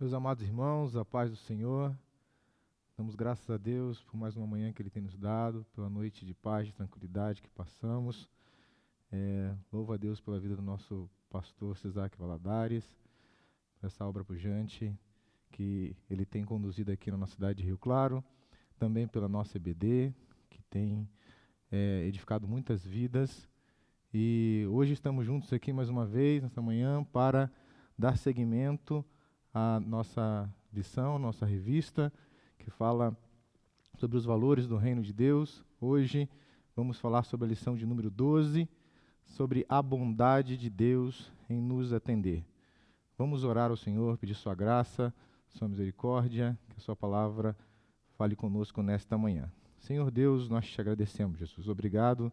Meus amados irmãos, a paz do Senhor, damos graças a Deus por mais uma manhã que Ele tem nos dado, pela noite de paz e tranquilidade que passamos. Louvo a Deus pela vida do nosso pastor Cesaque Valadares, por essa obra pujante que Ele tem conduzido aqui na nossa cidade de Rio Claro, também pela nossa EBD, que tem edificado muitas vidas. E hoje estamos juntos aqui mais uma vez, nessa manhã, para dar seguimento à nossa lição, nossa revista, que fala sobre os valores do reino de Deus. Hoje vamos falar sobre a lição de número 12, sobre a bondade de Deus em nos atender. Vamos orar ao Senhor, pedir sua graça, sua misericórdia, que a sua palavra fale conosco nesta manhã. Senhor Deus, nós te agradecemos, Jesus. Obrigado,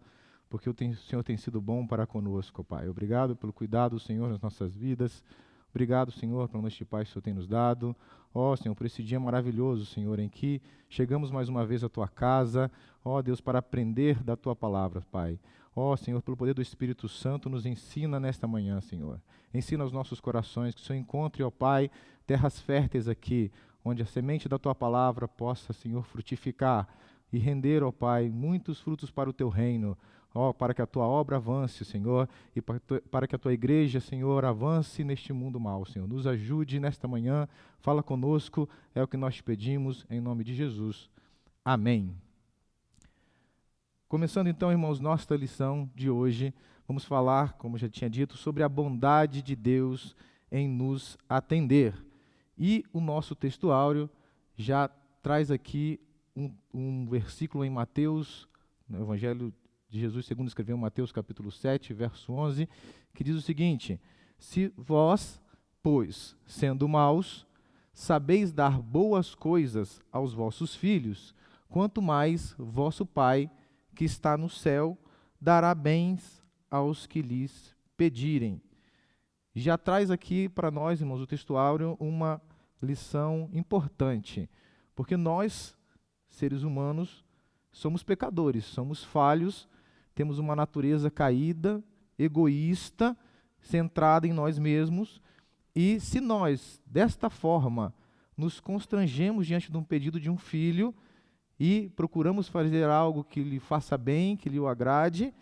porque o Senhor tem sido bom para conosco, Pai. Obrigado pelo cuidado do Senhor nas nossas vidas. Obrigado, Senhor, pela noite de paz que o Senhor tem nos dado. Ó, Senhor, por esse dia maravilhoso, Senhor, em que chegamos mais uma vez à Tua casa. Ó, Deus, para aprender da Tua palavra, Pai. Ó, Senhor, pelo poder do Espírito Santo, nos ensina nesta manhã, Senhor. Ensina aos nossos corações, que o Senhor encontre, ó Pai, terras férteis aqui, onde a semente da Tua palavra possa, Senhor, frutificar e render, ó Pai, muitos frutos para o Teu reino. Ó, para que a Tua obra avance, Senhor, e para que a Tua igreja, Senhor, avance neste mundo mal, Senhor. Nos ajude nesta manhã, fala conosco, é o que nós te pedimos, em nome de Jesus. Amém. Começando então, irmãos, nossa lição de hoje, vamos falar, como já tinha dito, sobre a bondade de Deus em nos atender. E o nosso textuário já traz aqui um versículo em Mateus, no Evangelho de Jesus, segundo escreveu em Mateus capítulo 7, verso 11, que diz o seguinte: se vós, pois, sendo maus, sabeis dar boas coisas aos vossos filhos, quanto mais vosso Pai, que está no céu, dará bens aos que lhes pedirem. Já traz aqui para nós, irmãos, o textuário, uma lição importante, porque nós, seres humanos, somos pecadores, somos falhos, temos uma natureza caída, egoísta, centrada em nós mesmos, e se nós, desta forma, nos constrangemos diante de um pedido de um filho e procuramos fazer algo que lhe faça bem, que lhe o agrade,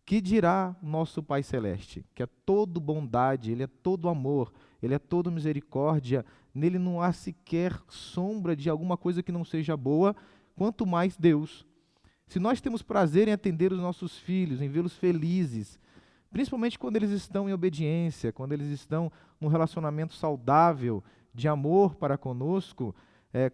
que dirá nosso Pai Celeste, que é todo bondade, Ele é todo amor, Ele é todo misericórdia, nele não há sequer sombra de alguma coisa que não seja boa, quanto mais Deus. Se nós temos prazer em atender os nossos filhos, em vê-los felizes, principalmente quando eles estão em obediência, quando eles estão num relacionamento saudável, de amor para conosco,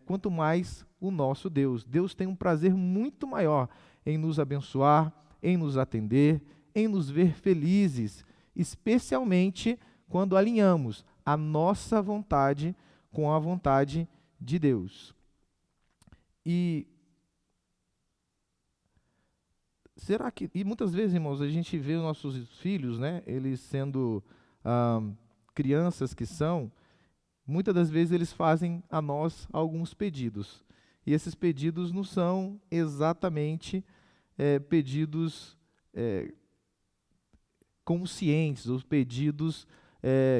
quanto mais o nosso Deus. Deus tem um prazer muito maior em nos abençoar, em nos atender, em nos ver felizes, especialmente quando alinhamos a nossa vontade com a vontade de Deus. E será que, e muitas vezes, irmãos, a gente vê os nossos filhos, né, eles sendo crianças que são, muitas das vezes eles fazem a nós alguns pedidos. E esses pedidos não são exatamente pedidos conscientes, ou pedidos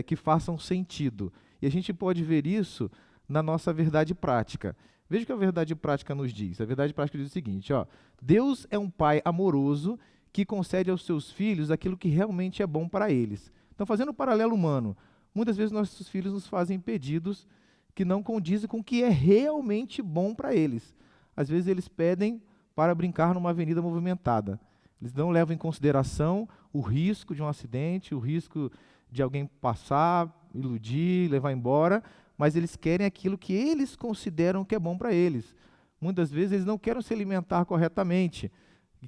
que façam sentido. E a gente pode ver isso na nossa verdade prática. Veja o que a verdade prática nos diz. A verdade prática diz o seguinte, ó: Deus é um pai amoroso que concede aos seus filhos aquilo que realmente é bom para eles. Então, fazendo um paralelo humano, muitas vezes nossos filhos nos fazem pedidos que não condizem com o que é realmente bom para eles. Às vezes eles pedem para brincar numa avenida movimentada. Eles não levam em consideração o risco de um acidente, o risco de alguém passar, iludir, levar embora, mas eles querem aquilo que eles consideram que é bom para eles. Muitas vezes eles não querem se alimentar corretamente,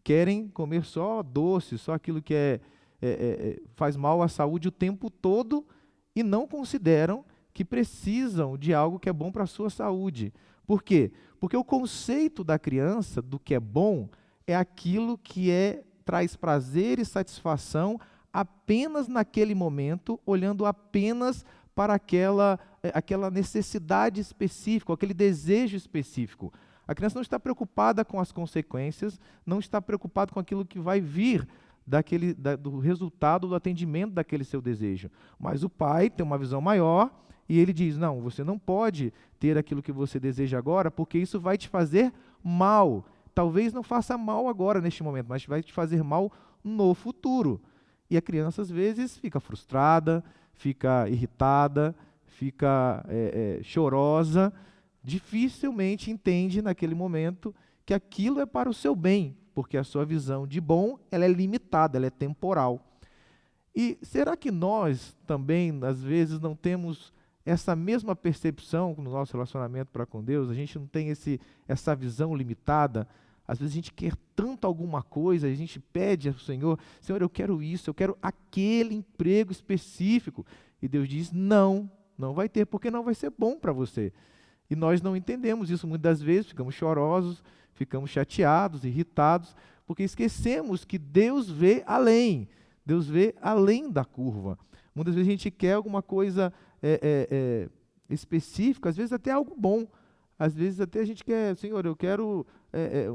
querem comer só doce, só aquilo que faz mal à saúde o tempo todo e não consideram que precisam de algo que é bom para a sua saúde. Por quê? Porque o conceito da criança do que é bom é aquilo que traz prazer e satisfação apenas naquele momento, olhando apenas para aquela necessidade específica, aquele desejo específico. A criança não está preocupada com as consequências, não está preocupada com aquilo que vai vir do resultado do atendimento daquele seu desejo. Mas o pai tem uma visão maior e ele diz, não, você não pode ter aquilo que você deseja agora, porque isso vai te fazer mal. Talvez não faça mal agora, neste momento, mas vai te fazer mal no futuro. E a criança, às vezes, fica frustrada, fica irritada, fica chorosa, dificilmente entende naquele momento que aquilo é para o seu bem, porque a sua visão de bom, ela é limitada, ela é temporal. E será que nós também, às vezes, não temos essa mesma percepção no nosso relacionamento para com Deus? A gente não tem essa visão limitada? Às vezes a gente quer tanto alguma coisa, a gente pede ao Senhor, Senhor, eu quero isso, eu quero aquele emprego específico. E Deus diz, não, não vai ter, porque não vai ser bom para você. E nós não entendemos isso muitas vezes, ficamos chorosos, ficamos chateados, irritados, porque esquecemos que Deus vê além. Deus vê além da curva. Muitas vezes a gente quer alguma coisa específica, às vezes até algo bom. Às vezes até a gente quer, Senhor, eu quero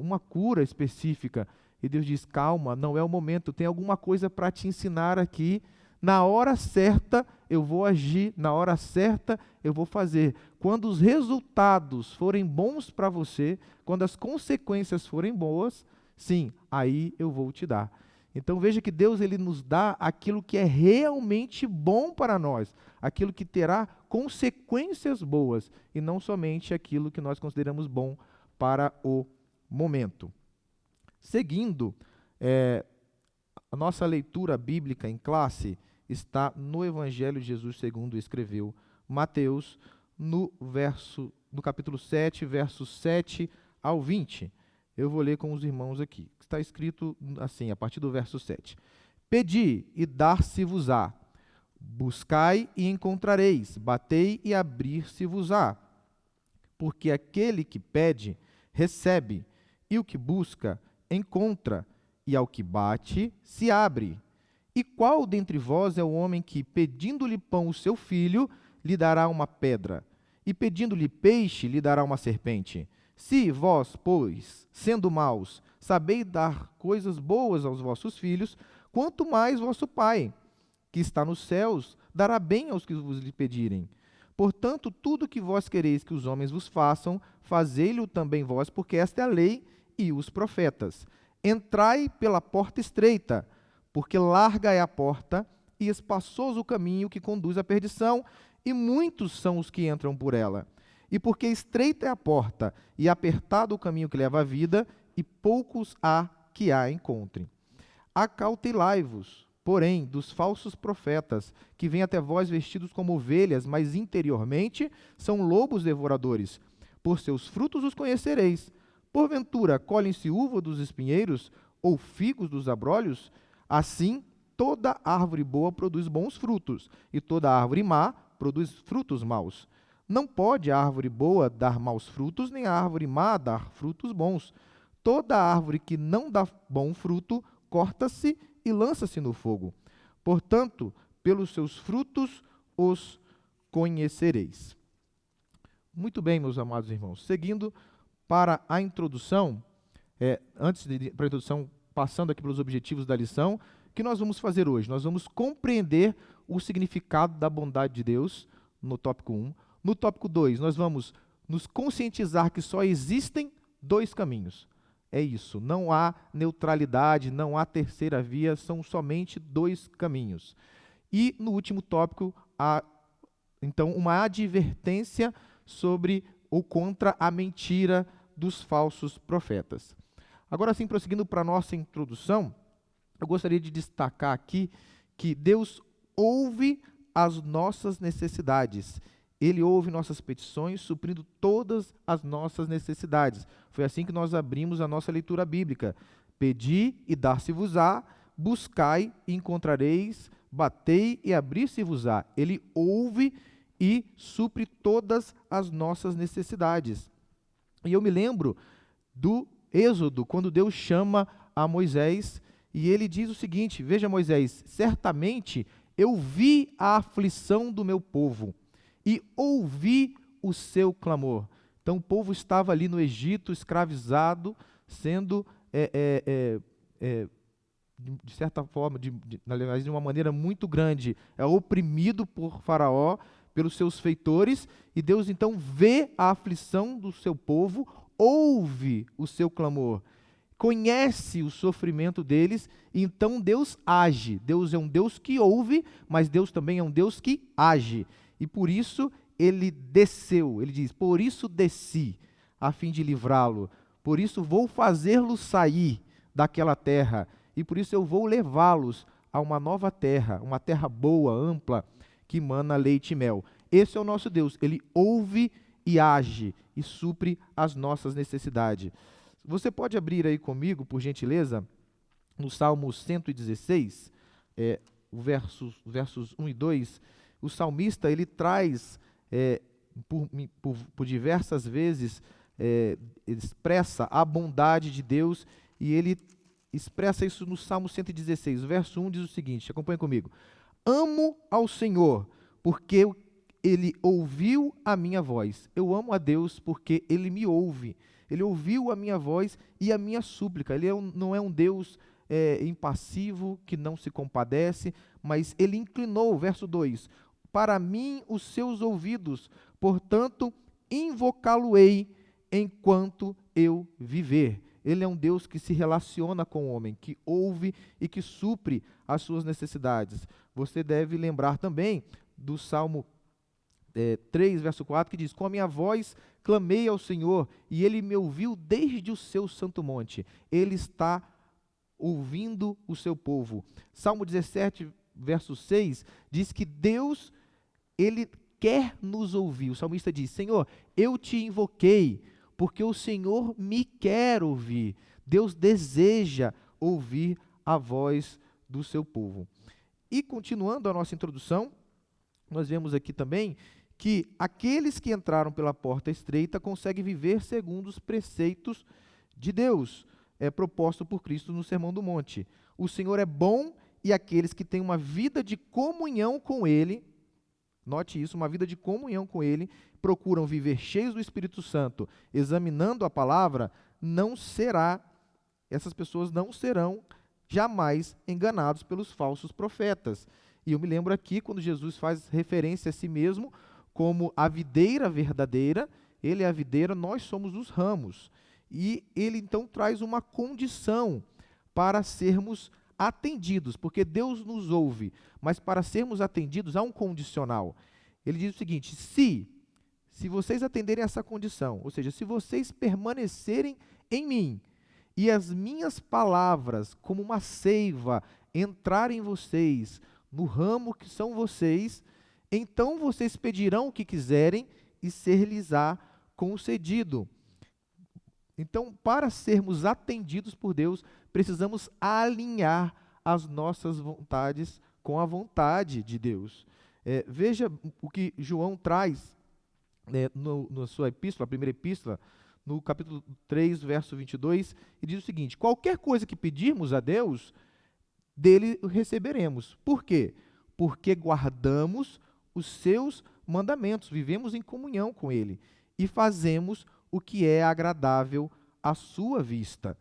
uma cura específica. E Deus diz, calma, não é o momento, tem alguma coisa para te ensinar aqui. Na hora certa eu vou agir, na hora certa eu vou fazer. Quando os resultados forem bons para você, quando as consequências forem boas, sim, aí eu vou te dar. Então veja que Deus ele nos dá aquilo que é realmente bom para nós, aquilo que terá consequências boas, e não somente aquilo que nós consideramos bom para o momento. Seguindo, a nossa leitura bíblica em classe está no Evangelho de Jesus segundo escreveu Mateus, no capítulo 7, versos 7 ao 20. Eu vou ler com os irmãos aqui. Está escrito assim, a partir do verso 7. Pedi e dar-se-vos-á. Buscai e encontrareis. Batei e abrir-se-vos-á. Porque aquele que pede, recebe. E o que busca, encontra. E ao que bate, se abre. E qual dentre vós é o homem que, pedindo-lhe pão o seu filho, lhe dará uma pedra? E pedindo-lhe peixe, lhe dará uma serpente? Se vós, pois, sendo maus, sabeis dar coisas boas aos vossos filhos, quanto mais vosso Pai, que está nos céus, dará bem aos que vos lhe pedirem. Portanto, tudo que vós quereis que os homens vos façam, fazei-lo também vós, porque esta é a lei e os profetas. Entrai pela porta estreita, porque larga é a porta e espaçoso o caminho que conduz à perdição, e muitos são os que entram por ela. E porque estreita é a porta e apertado o caminho que leva à vida, e poucos há que a encontrem. Acautelai-vos, porém, dos falsos profetas, que vêm até vós vestidos como ovelhas, mas interiormente são lobos devoradores. Por seus frutos os conhecereis. Porventura, colhem-se uva dos espinheiros, ou figos dos abrolhos? Assim, toda árvore boa produz bons frutos, e toda árvore má produz frutos maus. Não pode a árvore boa dar maus frutos, nem a árvore má dar frutos bons. Toda árvore que não dá bom fruto, corta-se e lança-se no fogo. Portanto, pelos seus frutos os conhecereis. Muito bem, meus amados irmãos. Seguindo para a introdução, para a introdução, passando aqui pelos objetivos da lição, o que nós vamos fazer hoje? Nós vamos compreender o significado da bondade de Deus, no tópico 1. No tópico 2, nós vamos nos conscientizar que só existem dois caminhos. É isso, não há neutralidade, não há terceira via, são somente dois caminhos. E no último tópico, há, então, uma advertência sobre ou contra a mentira dos falsos profetas. Agora sim, prosseguindo para a nossa introdução, eu gostaria de destacar aqui que Deus ouve as nossas necessidades. Ele ouve nossas petições, suprindo todas as nossas necessidades. Foi assim que nós abrimos a nossa leitura bíblica. Pedi e dar-se-vos-á, buscai e encontrareis, batei e abrir-se-vos-á. Ele ouve e supre todas as nossas necessidades. E eu me lembro do Êxodo, quando Deus chama a Moisés, e ele diz o seguinte, veja Moisés, certamente eu vi a aflição do meu povo, e ouvi o seu clamor. Então o povo estava ali no Egito, escravizado, sendo de certa forma, aliás, de uma maneira muito grande, é oprimido por Faraó, pelos seus feitores, e Deus então vê a aflição do seu povo, ouve o seu clamor, conhece o sofrimento deles, e então Deus age. Deus é um Deus que ouve, mas Deus também é um Deus que age. E por isso ele desceu, ele diz: por isso desci, a fim de livrá-lo. Por isso vou fazê-lo sair daquela terra, e por isso eu vou levá-los a uma nova terra, uma terra boa, ampla, que mana leite e mel. Esse é o nosso Deus, ele ouve e age e supre as nossas necessidades. Você pode abrir aí comigo, por gentileza, no Salmo 116, versos 1 e 2. O salmista, ele traz, por diversas vezes, expressa a bondade de Deus, e ele expressa isso no Salmo 116. O verso 1 diz o seguinte, acompanhe comigo: amo ao Senhor, porque ele ouviu a minha voz. Eu amo a Deus porque ele me ouve. Ele ouviu a minha voz e a minha súplica. Ele não é um Deus impassivo, que não se compadece, mas ele inclinou, verso 2, para mim os seus ouvidos, portanto invocá-lo-ei enquanto eu viver. Ele é um Deus que se relaciona com o homem, que ouve e que supre as suas necessidades. Você deve lembrar também do Salmo 3, verso 4, que diz: com a minha voz clamei ao Senhor, e ele me ouviu desde o seu santo monte. Ele está ouvindo o seu povo. Salmo 17, verso 6, diz que Deus, ele quer nos ouvir. O salmista diz: Senhor, eu te invoquei, porque o Senhor me quer ouvir. Deus deseja ouvir a voz do seu povo. E continuando a nossa introdução, nós vemos aqui também que aqueles que entraram pela porta estreita conseguem viver segundo os preceitos de Deus, proposto por Cristo no Sermão do Monte. O Senhor é bom, e aqueles que têm uma vida de comunhão com Ele, note isso, uma vida de comunhão com Ele, procuram viver cheios do Espírito Santo, examinando a palavra, essas pessoas não serão jamais enganados pelos falsos profetas. E eu me lembro aqui, quando Jesus faz referência a si mesmo como a videira verdadeira, ele é a videira, nós somos os ramos. E ele então traz uma condição para sermos atendidos, porque Deus nos ouve, mas para sermos atendidos há um condicional. Ele diz o seguinte: se vocês atenderem essa condição, ou seja, se vocês permanecerem em mim, e as minhas palavras, como uma seiva, entrarem em vocês, no ramo que são vocês, então vocês pedirão o que quiserem e ser-lhes-á concedido. Então, para sermos atendidos por Deus, precisamos alinhar as nossas vontades com a vontade de Deus. Veja o que João traz na sua epístola, a primeira epístola, no capítulo 3, verso 22, e diz o seguinte: qualquer coisa que pedirmos a Deus, dele receberemos. Por quê? Porque guardamos os seus mandamentos, vivemos em comunhão com ele e fazemos o que é agradável à sua vista.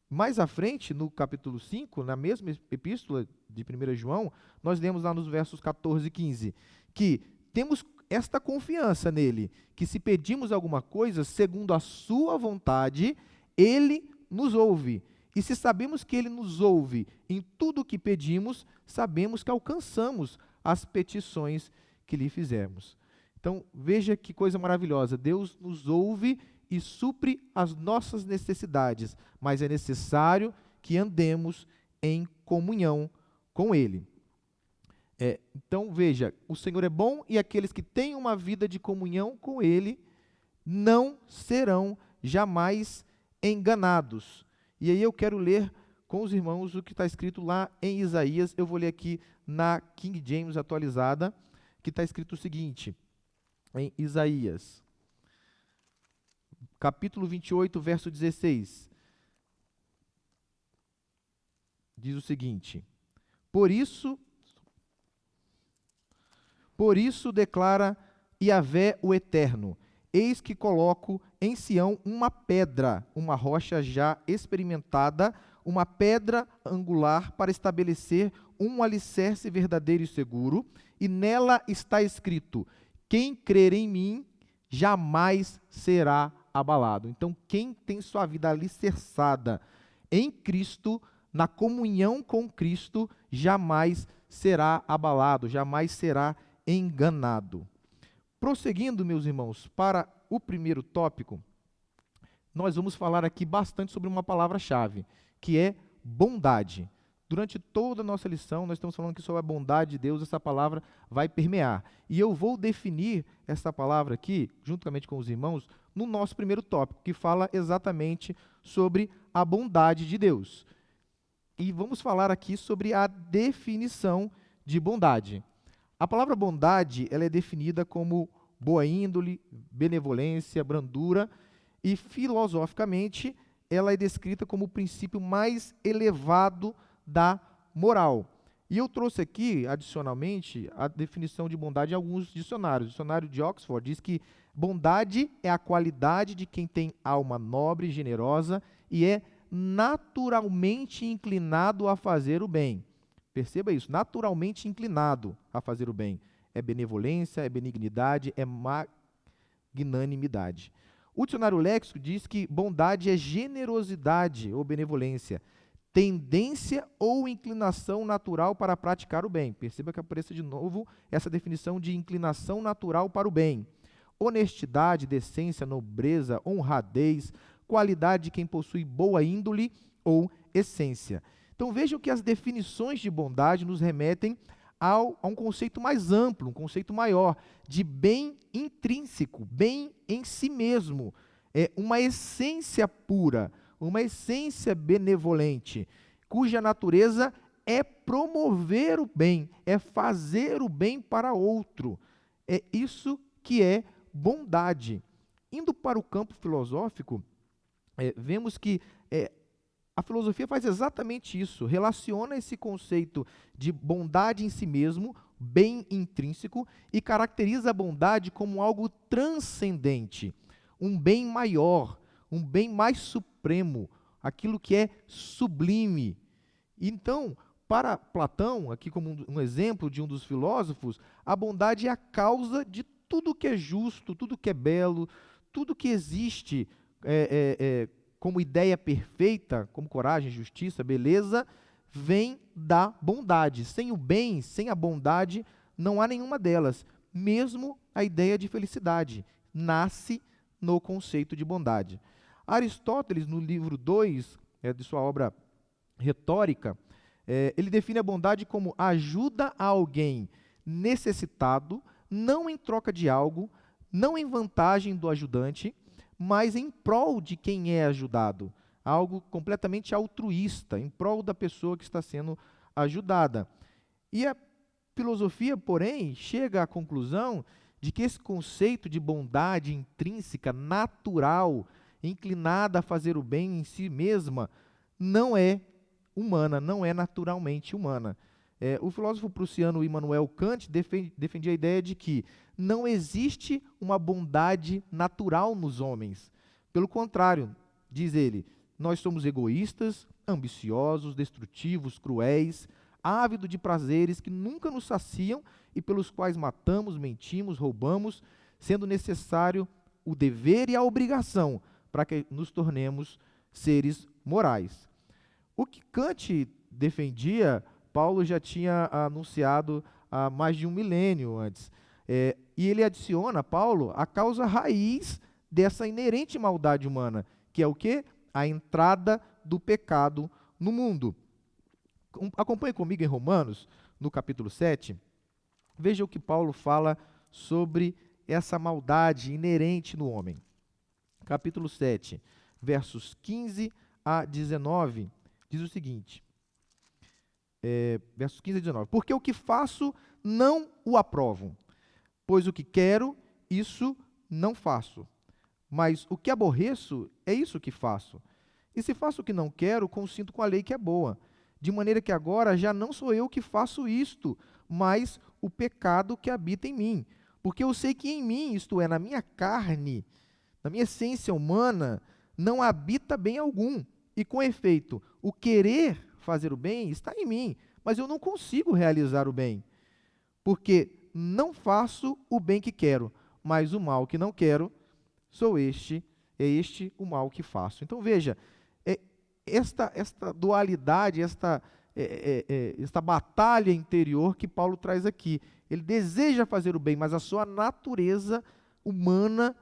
Mais à frente, no capítulo 5, na mesma epístola de 1 João, nós lemos lá nos versos 14 e 15, que temos esta confiança nele, que se pedimos alguma coisa segundo a sua vontade, ele nos ouve. E se sabemos que ele nos ouve em tudo o que pedimos, sabemos que alcançamos as petições que lhe fizemos. Então, veja que coisa maravilhosa. Deus nos ouve e supre as nossas necessidades, mas é necessário que andemos em comunhão com ele. Então, veja, o Senhor é bom, e aqueles que têm uma vida de comunhão com ele não serão jamais enganados. E aí eu quero ler com os irmãos o que está escrito lá em Isaías. Eu vou ler aqui na King James atualizada, que está escrito o seguinte, em Isaías, capítulo 28, verso 16. Diz o seguinte: Por isso declara Yahvé o Eterno, eis que coloco em Sião uma pedra, uma rocha já experimentada, uma pedra angular para estabelecer um alicerce verdadeiro e seguro, e nela está escrito: quem crer em mim jamais será abalado. Então, quem tem sua vida alicerçada em Cristo, na comunhão com Cristo, jamais será abalado, jamais será enganado. Prosseguindo, meus irmãos, para o primeiro tópico, nós vamos falar aqui bastante sobre uma palavra-chave, que é bondade. Durante toda a nossa lição, nós estamos falando aqui sobre a bondade de Deus, essa palavra vai permear. E eu vou definir essa palavra aqui, juntamente com os irmãos, no nosso primeiro tópico, que fala exatamente sobre a bondade de Deus. E vamos falar aqui sobre a definição de bondade. A palavra bondade, ela é definida como boa índole, benevolência, brandura, e filosoficamente ela é descrita como o princípio mais elevado da moral. E eu trouxe aqui, adicionalmente, a definição de bondade em alguns dicionários. O dicionário de Oxford diz que bondade é a qualidade de quem tem alma nobre e generosa e é naturalmente inclinado a fazer o bem. Perceba isso, naturalmente inclinado a fazer o bem. É benevolência, é benignidade, é magnanimidade. O dicionário léxico diz que bondade é generosidade ou benevolência, tendência ou inclinação natural para praticar o bem. Perceba que aparece de novo essa definição de inclinação natural para o bem. Honestidade, decência, nobreza, honradez, qualidade de quem possui boa índole ou essência. Então vejam que as definições de bondade nos remetem a um conceito mais amplo, um conceito maior, de bem intrínseco, bem em si mesmo, uma essência pura, uma essência benevolente, cuja natureza é promover o bem, é fazer o bem para outro. É isso que é bondade. Indo para o campo filosófico, vemos que a filosofia faz exatamente isso, relaciona esse conceito de bondade em si mesmo, bem intrínseco, e caracteriza a bondade como algo transcendente, um bem maior, um bem mais supremo, aquilo que é sublime. Então, para Platão, aqui como um exemplo de um dos filósofos, a bondade é a causa de tudo que é justo, tudo que é belo, tudo que existe como ideia perfeita, como coragem, justiça, beleza, vem da bondade. Sem o bem, sem a bondade, não há nenhuma delas. Mesmo a ideia de felicidade nasce no conceito de bondade. Aristóteles, no livro 2 de sua obra Retórica, ele define a bondade como ajuda a alguém necessitado, não em troca de algo, não em vantagem do ajudante, mas em prol de quem é ajudado. Algo completamente altruísta, em prol da pessoa que está sendo ajudada. E a filosofia, porém, chega à conclusão de que esse conceito de bondade intrínseca, natural, inclinada a fazer o bem em si mesma, não é humana, não é naturalmente humana. O filósofo prussiano Immanuel Kant defendia a ideia de que não existe uma bondade natural nos homens. Pelo contrário, diz ele, nós somos egoístas, ambiciosos, destrutivos, cruéis, ávidos de prazeres que nunca nos saciam e pelos quais matamos, mentimos, roubamos, sendo necessário o dever e a obrigação para que nos tornemos seres morais. O que Kant defendia, Paulo já tinha anunciado há mais de um milênio antes. E ele adiciona, Paulo, a causa raiz dessa inerente maldade humana, que é o quê? A entrada do pecado no mundo. Acompanhe comigo em Romanos, no capítulo 7. Veja o que Paulo fala sobre essa maldade inerente no homem. Capítulo 7, versos 15 a 19, diz o seguinte, versos 15 a 19. Porque o que faço não o aprovo, pois o que quero, isso não faço. Mas o que aborreço, é isso que faço. E se faço o que não quero, consinto com a lei que é boa. De maneira que agora já não sou eu que faço isto, mas o pecado que habita em mim. Porque eu sei que em mim, isto é, na minha carne, na minha essência humana, não habita bem algum. E com efeito, o querer fazer o bem está em mim, mas eu não consigo realizar o bem, porque não faço o bem que quero, mas o mal que não quero, é este o mal que faço. Então veja, é, esta dualidade, esta batalha interior que Paulo traz aqui. Ele deseja fazer o bem, mas a sua natureza humana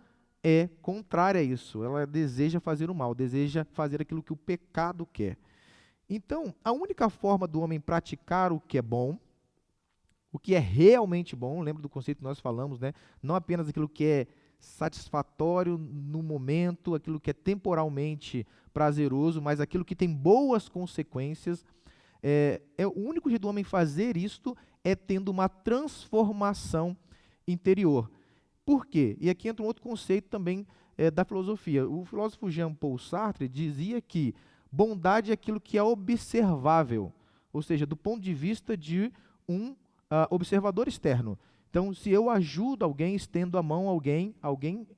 é contrária a isso. Ela deseja fazer o mal, deseja fazer aquilo que o pecado quer. Então, a única forma do homem praticar o que é bom, o que é realmente bom, lembra do conceito que nós falamos, né? Não apenas aquilo que é satisfatório no momento, aquilo que é temporalmente prazeroso, mas aquilo que tem boas consequências. O único jeito do homem fazer isto é tendo uma transformação interior. Por quê? E aqui entra um outro conceito também da filosofia. O filósofo Jean-Paul Sartre dizia que bondade é aquilo que é observável, ou seja, do ponto de vista de um observador externo. Então, se eu ajudo alguém, estendo a mão a alguém,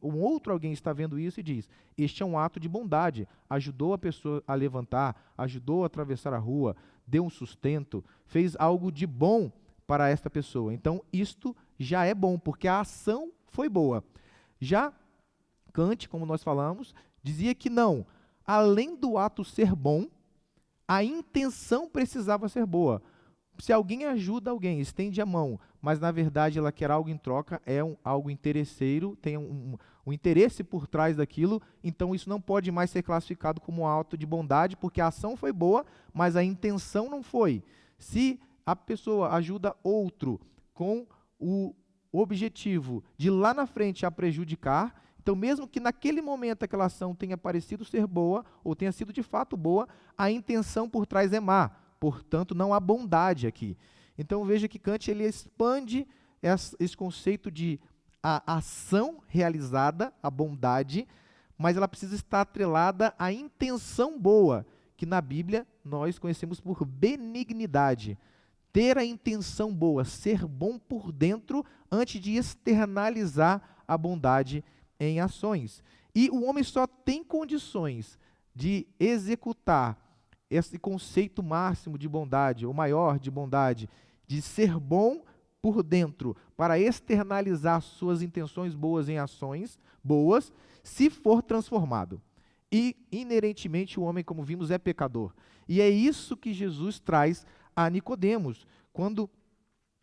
um outro alguém está vendo isso e diz: este é um ato de bondade, ajudou a pessoa a levantar, ajudou a atravessar a rua, deu um sustento, fez algo de bom para esta pessoa. Então, isto já é bom, porque a ação foi boa. Já Kant, como nós falamos, dizia que não, além do ato ser bom, a intenção precisava ser boa. Se alguém ajuda alguém, estende a mão, mas na verdade ela quer algo em troca, algo interesseiro, tem um interesse por trás daquilo, então isso não pode mais ser classificado como um ato de bondade, porque a ação foi boa, mas a intenção não foi. Se a pessoa ajuda outro com o objetivo de lá na frente a prejudicar, então mesmo que naquele momento aquela ação tenha parecido ser boa, ou tenha sido de fato boa, a intenção por trás é má. Portanto, não há bondade aqui. Então, veja que Kant ele expande esse conceito de a ação realizada, a bondade, mas ela precisa estar atrelada à intenção boa, que na Bíblia nós conhecemos por benignidade. Ter a intenção boa, ser bom por dentro, antes de externalizar a bondade em ações. E o homem só tem condições de executar esse conceito máximo de bondade, ou maior de bondade, de ser bom por dentro, para externalizar suas intenções boas em ações boas, se for transformado. E, inerentemente, o homem, como vimos, é pecador. E é isso que Jesus traz a Nicodemos. Quando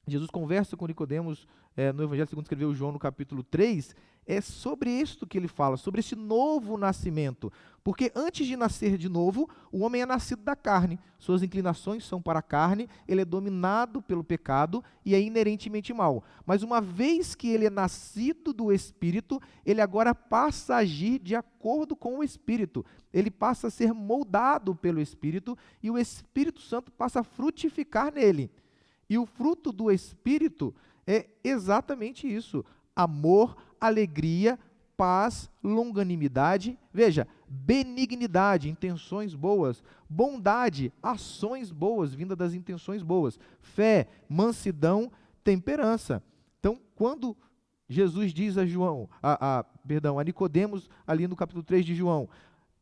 Jesus conversa com Nicodemos no Evangelho segundo escreveu João, no capítulo 3, é sobre isto que ele fala, sobre esse novo nascimento. Porque antes de nascer de novo, o homem é nascido da carne, suas inclinações são para a carne, ele é dominado pelo pecado e é inerentemente mau. Mas uma vez que ele é nascido do Espírito, ele agora passa a agir de acordo com o Espírito. Ele passa a ser moldado pelo Espírito e o Espírito Santo passa a frutificar nele. E o fruto do Espírito é exatamente isso: amor, alegria, paz, longanimidade, veja, benignidade, intenções boas, bondade, ações boas, vinda das intenções boas, fé, mansidão, temperança. Então, quando Jesus diz a a Nicodemos, ali no capítulo 3 de João: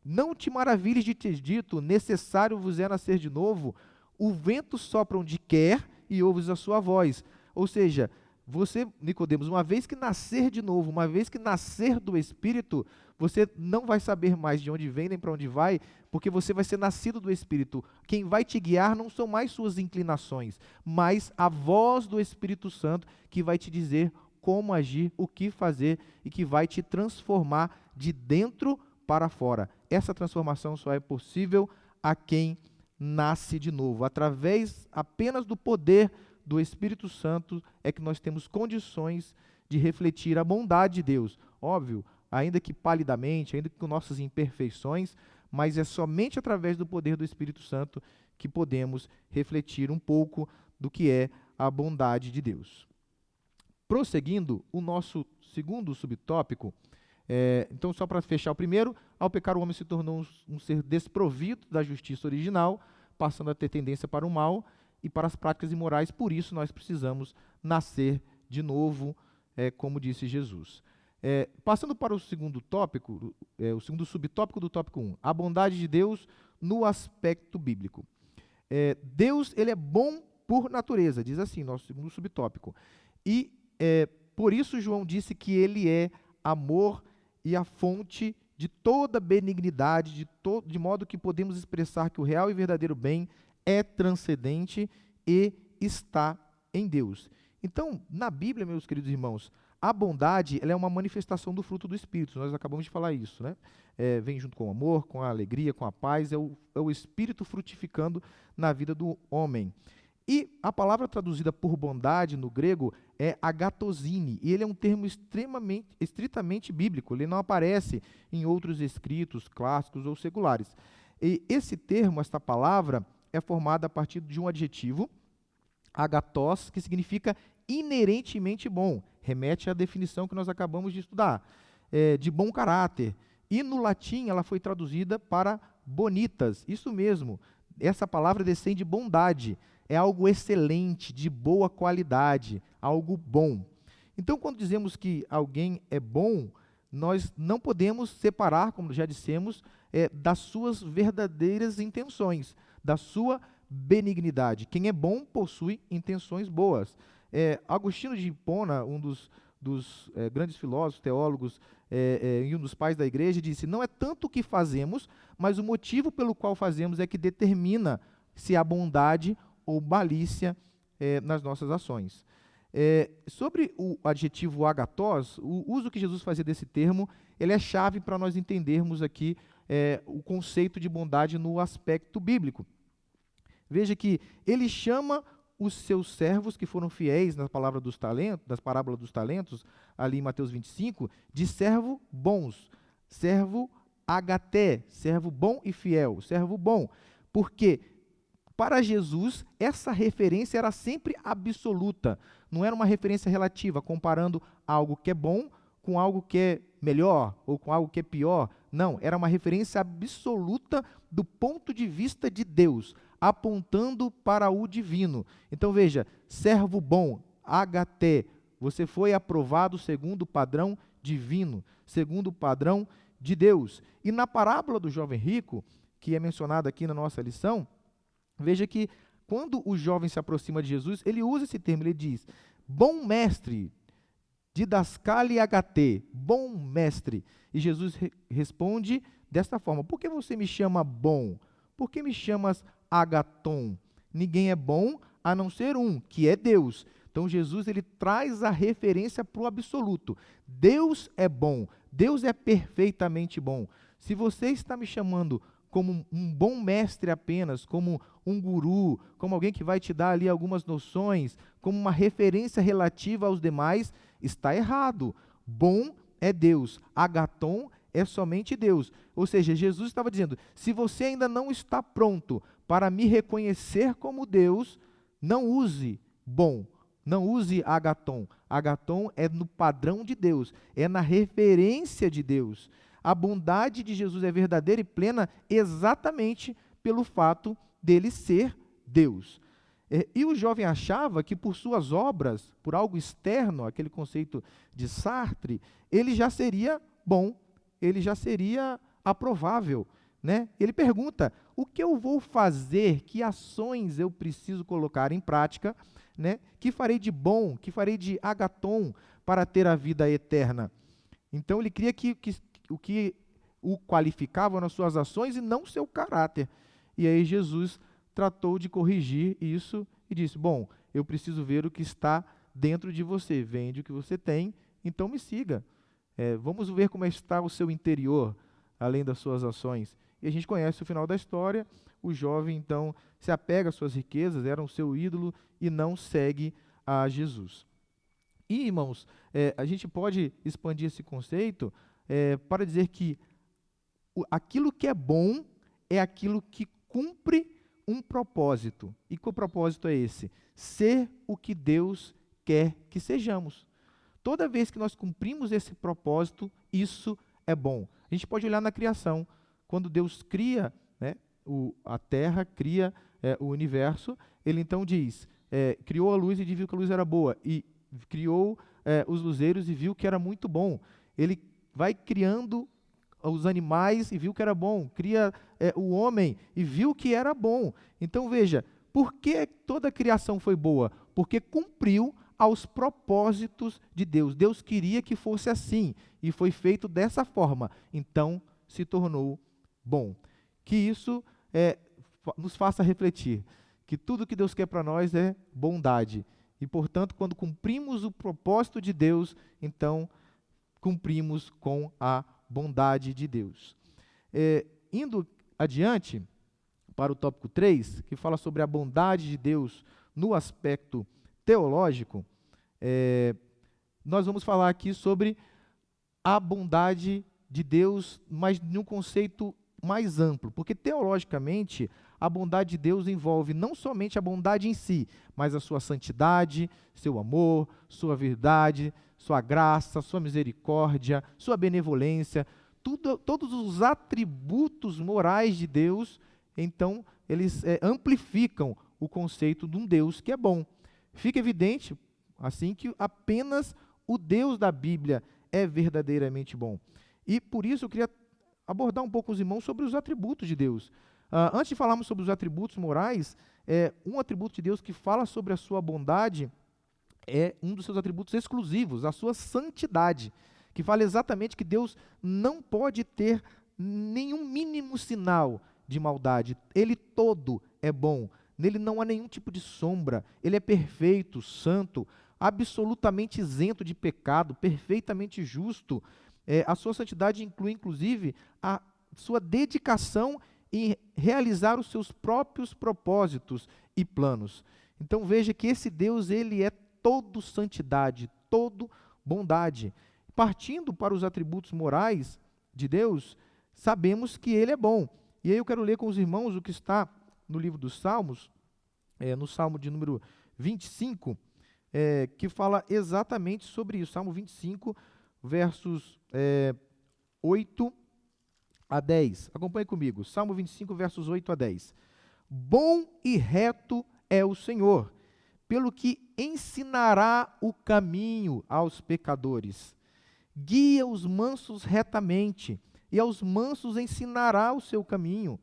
não te maravilhes de ter dito, necessário vos é nascer de novo, o vento sopra onde quer e ouves a sua voz. Ou seja, você, Nicodemos, uma vez que nascer de novo, uma vez que nascer do Espírito, você não vai saber mais de onde vem nem para onde vai, porque você vai ser nascido do Espírito. Quem vai te guiar não são mais suas inclinações, mas a voz do Espírito Santo que vai te dizer como agir, o que fazer e que vai te transformar de dentro para fora. Essa transformação só é possível a quem nasce de novo. Através apenas do poder do Espírito Santo é que nós temos condições de refletir a bondade de Deus. Óbvio, ainda que palidamente, ainda que com nossas imperfeições, mas é somente através do poder do Espírito Santo que podemos refletir um pouco do que é a bondade de Deus. Prosseguindo, o nosso segundo subtópico, então só para fechar o primeiro, ao pecar o homem se tornou um ser desprovido da justiça original, passando a ter tendência para o mal e para as práticas imorais. Por isso nós precisamos nascer de novo, como disse Jesus. Passando para o segundo tópico, o segundo subtópico do tópico 1, a bondade de Deus no aspecto bíblico. Deus, ele é bom por natureza, diz assim, nosso segundo subtópico. E por isso João disse que ele é amor e a fonte de toda benignidade, de modo que podemos expressar que o real e verdadeiro bem é transcendente e está em Deus. Então, na Bíblia, meus queridos irmãos, a bondade, ela é uma manifestação do fruto do Espírito. Nós acabamos de falar isso, né? Vem junto com o amor, com a alegria, com a paz. É o Espírito frutificando na vida do homem. E a palavra traduzida por bondade no grego é agatosine. E ele é um termo estritamente bíblico. Ele não aparece em outros escritos clássicos ou seculares. E esse termo, esta palavra, é formada a partir de um adjetivo, agatos, que significa inerentemente bom, remete à definição que nós acabamos de estudar, de bom caráter. E no latim ela foi traduzida para bonitas, isso mesmo, essa palavra descende de bondade, é algo excelente, de boa qualidade, algo bom. Então, quando dizemos que alguém é bom, nós não podemos separar, como já dissemos, das suas verdadeiras intenções, da sua benignidade. Quem é bom possui intenções boas. Agostinho de Hipona, um dos grandes filósofos, teólogos, e um dos pais da igreja, disse: não é tanto o que fazemos, mas o motivo pelo qual fazemos é que determina se há bondade ou malícia nas nossas ações. Sobre o adjetivo agatos, o uso que Jesus fazia desse termo, ele é chave para nós entendermos aqui o conceito de bondade no aspecto bíblico. Veja que ele chama os seus servos que foram fiéis nas parábolas dos talentos, ali em Mateus 25, de servo bons, servo agaté, servo bom e fiel, servo bom. Porque para Jesus, essa referência era sempre absoluta, não era uma referência relativa, comparando algo que é bom com algo que é melhor ou com algo que é pior. Não, era uma referência absoluta do ponto de vista de Deus, apontando para o divino. Então veja, servo bom, agaté, você foi aprovado segundo o padrão divino, segundo o padrão de Deus. E na parábola do jovem rico, que é mencionada aqui na nossa lição, veja que quando o jovem se aproxima de Jesus, ele usa esse termo, ele diz: bom mestre, didascale agaté, bom mestre. E Jesus responde desta forma: por que você me chama bom? Por que me chamas agaton? Ninguém é bom a não ser um, que é Deus. Então Jesus, ele traz a referência para o absoluto. Deus é bom, Deus é perfeitamente bom. Se você está me chamando como um bom mestre apenas, como um guru, como alguém que vai te dar ali algumas noções, como uma referência relativa aos demais, está errado. Bom é Deus, agaton é somente Deus. Ou seja, Jesus estava dizendo: se você ainda não está pronto para me reconhecer como Deus, não use bom, não use agaton. Agaton é no padrão de Deus, é na referência de Deus. A bondade de Jesus é verdadeira e plena exatamente pelo fato dele ser Deus. E o jovem achava que por suas obras, por algo externo, aquele conceito de Sartre, ele já seria bom, ele já seria aprovável, né? Ele pergunta: o que eu vou fazer, que ações eu preciso colocar em prática, né? Que farei de bom, que farei de agaton para ter a vida eterna? Então ele queria que o que o qualificava nas suas ações e não seu caráter. E aí Jesus tratou de corrigir isso e disse: bom, eu preciso ver o que está dentro de você, vende o que você tem, então me siga. Vamos ver como está o seu interior, além das suas ações. E a gente conhece o final da história: o jovem então se apega às suas riquezas, era o seu ídolo, e não segue a Jesus. E, irmãos, a gente pode expandir esse conceito para dizer que aquilo que é bom é aquilo que cumpre um propósito. E que o propósito é esse? Ser o que Deus quer que sejamos. Toda vez que nós cumprimos esse propósito, isso é bom. A gente pode olhar na criação. Quando Deus cria, né, a terra, cria o universo, ele então diz: criou a luz e viu que a luz era boa. E criou os luzeiros e viu que era muito bom. Ele vai criando os animais e viu que era bom. Cria o homem e viu que era bom. Então veja, por que toda a criação foi boa? Porque cumpriu aos propósitos de Deus. Deus queria que fosse assim e foi feito dessa forma. Então se tornou bom. Que isso nos faça refletir que tudo que Deus quer para nós é bondade. E, portanto, quando cumprimos o propósito de Deus, então cumprimos com a bondade de Deus. Indo adiante para o tópico 3, que fala sobre a bondade de Deus no aspecto teológico, nós vamos falar aqui sobre a bondade de Deus, mas num conceito mais amplo, porque teologicamente a bondade de Deus envolve não somente a bondade em si, mas a sua santidade, seu amor, sua verdade, sua graça, sua misericórdia, sua benevolência, todos os atributos morais de Deus. Então eles amplificam o conceito de um Deus que é bom. Fica evidente, assim, que apenas o Deus da Bíblia é verdadeiramente bom. E por isso eu queria abordar um pouco os irmãos sobre os atributos de Deus. Antes de falarmos sobre os atributos morais, um atributo de Deus que fala sobre a sua bondade é um dos seus atributos exclusivos, a sua santidade, que fala exatamente que Deus não pode ter nenhum mínimo sinal de maldade. Ele todo é bom, nele não há nenhum tipo de sombra, ele é perfeito, santo, absolutamente isento de pecado, perfeitamente justo. A sua santidade inclui, inclusive, a sua dedicação em realizar os seus próprios propósitos e planos. Então veja que esse Deus, ele é todo santidade, todo bondade. Partindo para os atributos morais de Deus, sabemos que ele é bom. E aí eu quero ler com os irmãos o que está no livro dos Salmos, no Salmo de número 25, que fala exatamente sobre isso. Salmo 25, versos 8 a 10. Acompanhe comigo. Salmo 25, versos 8 a 10. Bom e reto é o Senhor, pelo que ensinará o caminho aos pecadores. Guia os mansos retamente, e aos mansos ensinará o seu caminho.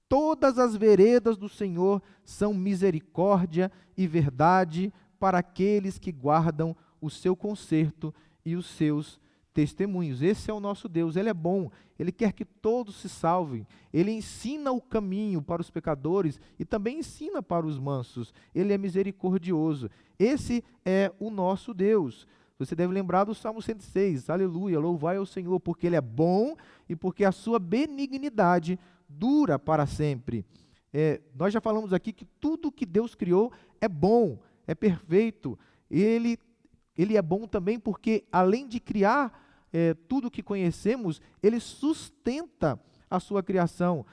Todas as veredas do Senhor são misericórdia e verdade para aqueles que guardam o seu conserto e os seus testemunhos. Esse é o nosso Deus, ele é bom, ele quer que todos se salvem, ele ensina o caminho para os pecadores e também ensina para os mansos, ele é misericordioso. Esse é o nosso Deus. Você deve lembrar do Salmo 106, aleluia, louvai ao Senhor, porque ele é bom e porque a sua benignidade dura para sempre. Nós já falamos aqui que tudo que Deus criou é bom, é perfeito. Ele é bom também porque, além de criar tudo que conhecemos, ele sustenta a sua criação.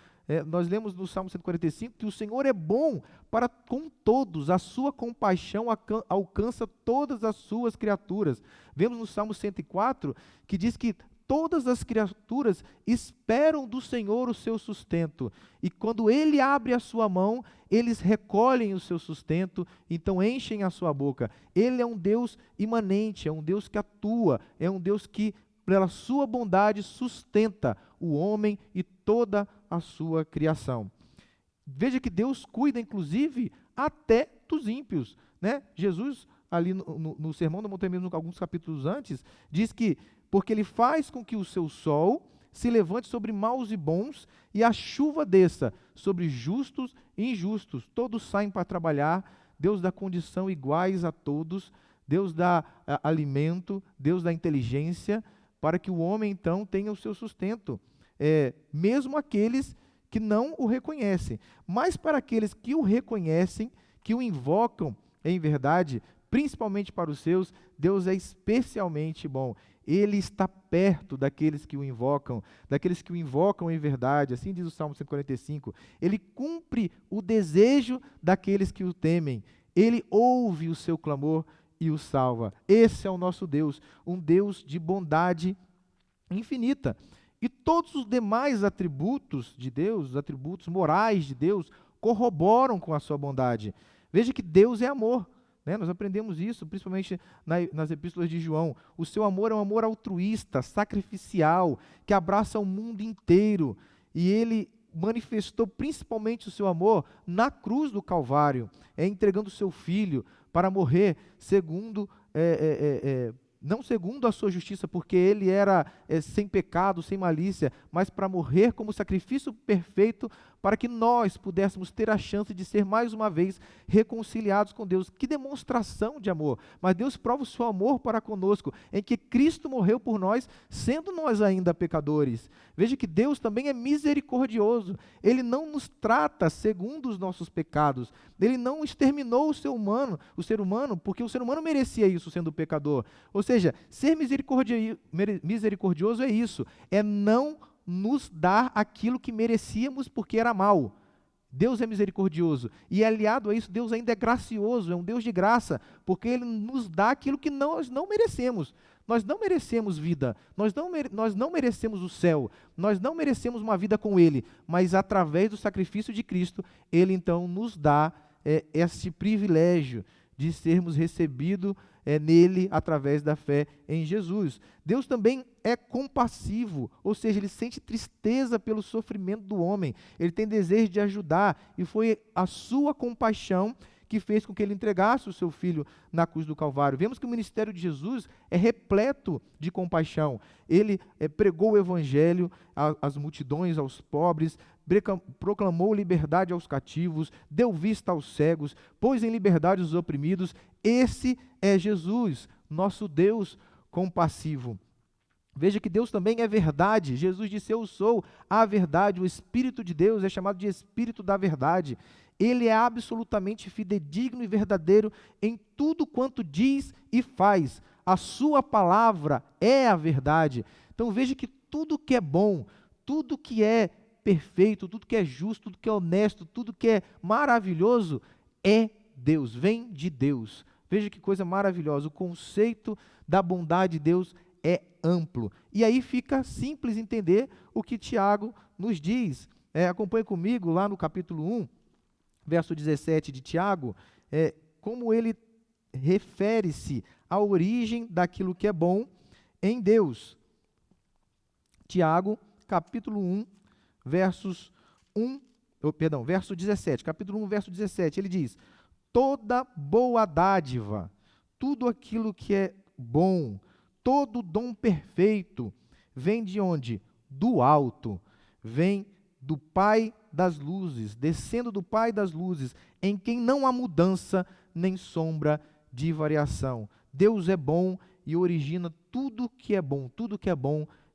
Nós lemos no Salmo 145 que o Senhor é bom para com todos, a sua compaixão alcança todas as suas criaturas. Vemos no Salmo 104 que diz que todas as criaturas esperam do Senhor o seu sustento, e quando ele abre a sua mão, eles recolhem o seu sustento, então enchem a sua boca. Ele é um Deus imanente, é um Deus que atua, é um Deus que, pela sua bondade, sustenta o homem e toda a sua criação. Veja que Deus cuida, inclusive, até dos ímpios, né? Jesus, ali no Sermão da Montanha, mesmo alguns capítulos antes, diz que porque ele faz com que o seu sol se levante sobre maus e bons, e a chuva desça sobre justos e injustos. Todos saem para trabalhar, Deus dá condição iguais a todos, Deus dá alimento, Deus dá inteligência, para que o homem, então, tenha o seu sustento. Mesmo aqueles que não o reconhecem. Mas para aqueles que o reconhecem, que o invocam em verdade, principalmente para os seus, Deus é especialmente bom. Ele está perto daqueles que o invocam em verdade, assim diz o Salmo 145. Ele cumpre o desejo daqueles que o temem. Ele ouve o seu clamor e o salva. Esse é o nosso Deus, um Deus de bondade infinita. E todos os demais atributos de Deus, os atributos morais de Deus, corroboram com a sua bondade. Veja que Deus é amor. né? Nós aprendemos isso, principalmente nas epístolas de João. O seu amor é um amor altruísta, sacrificial, que abraça o mundo inteiro. E ele manifestou principalmente o seu amor na cruz do Calvário, entregando o seu filho para morrer segundo, não segundo a sua justiça, porque ele era sem pecado, sem malícia, mas para morrer como sacrifício perfeito, para que nós pudéssemos ter a chance de ser mais uma vez reconciliados com Deus. Que demonstração de amor! Mas Deus prova o seu amor para conosco, em que Cristo morreu por nós, sendo nós ainda pecadores. Veja que Deus também é misericordioso. Ele não nos trata segundo os nossos pecados. Ele não exterminou o ser humano, porque o ser humano merecia isso sendo pecador. Ou seja, ser misericordioso é isso, é não nos dar aquilo que merecíamos porque era mal. Deus é misericordioso e aliado a isso, Deus ainda é gracioso, é um Deus de graça, porque Ele nos dá aquilo que nós não merecemos. Nós não merecemos vida, nós não merecemos o céu, nós não merecemos uma vida com Ele, mas através do sacrifício de Cristo, Ele então nos dá esse privilégio de sermos recebidos nele através da fé em Jesus. Deus também é compassivo, ou seja, Ele sente tristeza pelo sofrimento do homem, Ele tem desejo de ajudar, e foi a sua compaixão que fez com que Ele entregasse o seu Filho na cruz do Calvário. Vemos que o ministério de Jesus é repleto de compaixão. Ele pregou o Evangelho às multidões, aos pobres, proclamou liberdade aos cativos, deu vista aos cegos, pôs em liberdade os oprimidos. Esse é Jesus, nosso Deus compassivo. Veja que Deus também é verdade. Jesus disse: eu sou a verdade. O Espírito de Deus é chamado de Espírito da verdade. Ele é absolutamente fidedigno e verdadeiro em tudo quanto diz e faz. A sua palavra é a verdade. Então veja que tudo que é bom, tudo que é perfeito, tudo que é justo, tudo que é honesto, tudo que é maravilhoso é Deus, vem de Deus. Veja que coisa maravilhosa, o conceito da bondade de Deus é amplo. E aí fica simples entender o que Tiago nos diz. Acompanhe comigo lá no capítulo 1, verso 17 de Tiago, como ele refere-se à origem daquilo que é bom em Deus. Tiago, capítulo 1, verso 17, capítulo 1, verso 17, ele diz: toda boa dádiva, tudo aquilo que é bom, todo dom perfeito, vem de onde? Do alto, vem do Pai das luzes, descendo do Pai das luzes, em quem não há mudança nem sombra de variação. Deus é bom e origina tudo que é bom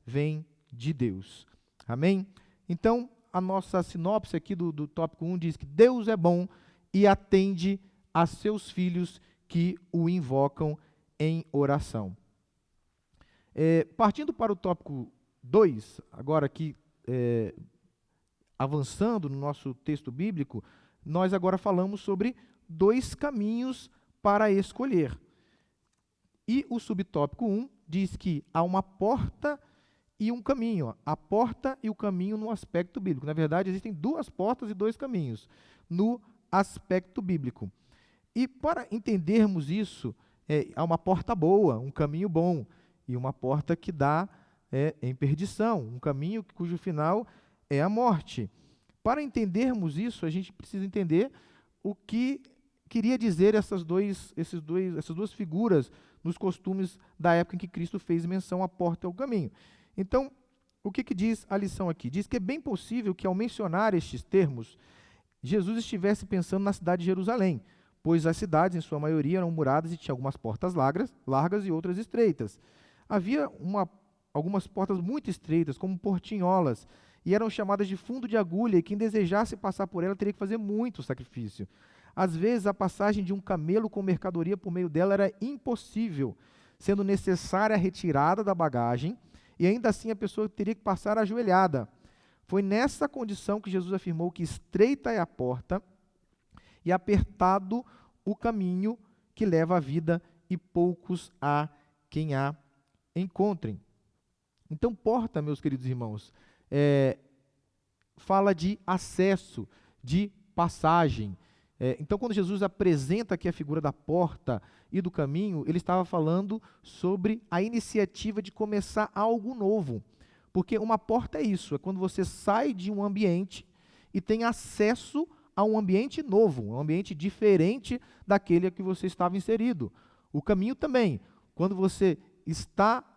vem de Deus. Amém? Então, a nossa sinopse aqui do tópico 1 diz que Deus é bom e atende a seus filhos que o invocam em oração. Partindo para o tópico 2, agora aqui, avançando no nosso texto bíblico, nós agora falamos sobre 2 caminhos para escolher. E o subtópico 1 diz que há uma porta e um caminho. A porta e o caminho no aspecto bíblico. Na verdade, existem 2 portas e 2 caminhos no aspecto bíblico. E para entendermos isso, há uma porta boa, um caminho bom, e uma porta que dá em perdição, um caminho cujo final é a morte. Para entendermos isso, a gente precisa entender o que queria dizer essas duas figuras nos costumes da época em que Cristo fez menção à porta e ao caminho. Então, o que diz a lição aqui? Diz que é bem possível que, ao mencionar estes termos, Jesus estivesse pensando na cidade de Jerusalém, pois as cidades, em sua maioria, eram muradas e tinham algumas portas largas e outras estreitas. Havia algumas portas muito estreitas, como portinholas, e eram chamadas de fundo de agulha, e quem desejasse passar por ela teria que fazer muito sacrifício. Às vezes, a passagem de um camelo com mercadoria por meio dela era impossível, sendo necessária a retirada da bagagem, e ainda assim a pessoa teria que passar ajoelhada. Foi nessa condição que Jesus afirmou que estreita é a porta e apertado o caminho que leva à vida, e poucos há quem a encontrem. Então, porta, meus queridos irmãos, fala de acesso, de passagem. Então, quando Jesus apresenta aqui a figura da porta e do caminho, ele estava falando sobre a iniciativa de começar algo novo. Porque uma porta é isso, é quando você sai de um ambiente e tem acesso a um ambiente novo, um ambiente diferente daquele a que você estava inserido. O caminho também, quando você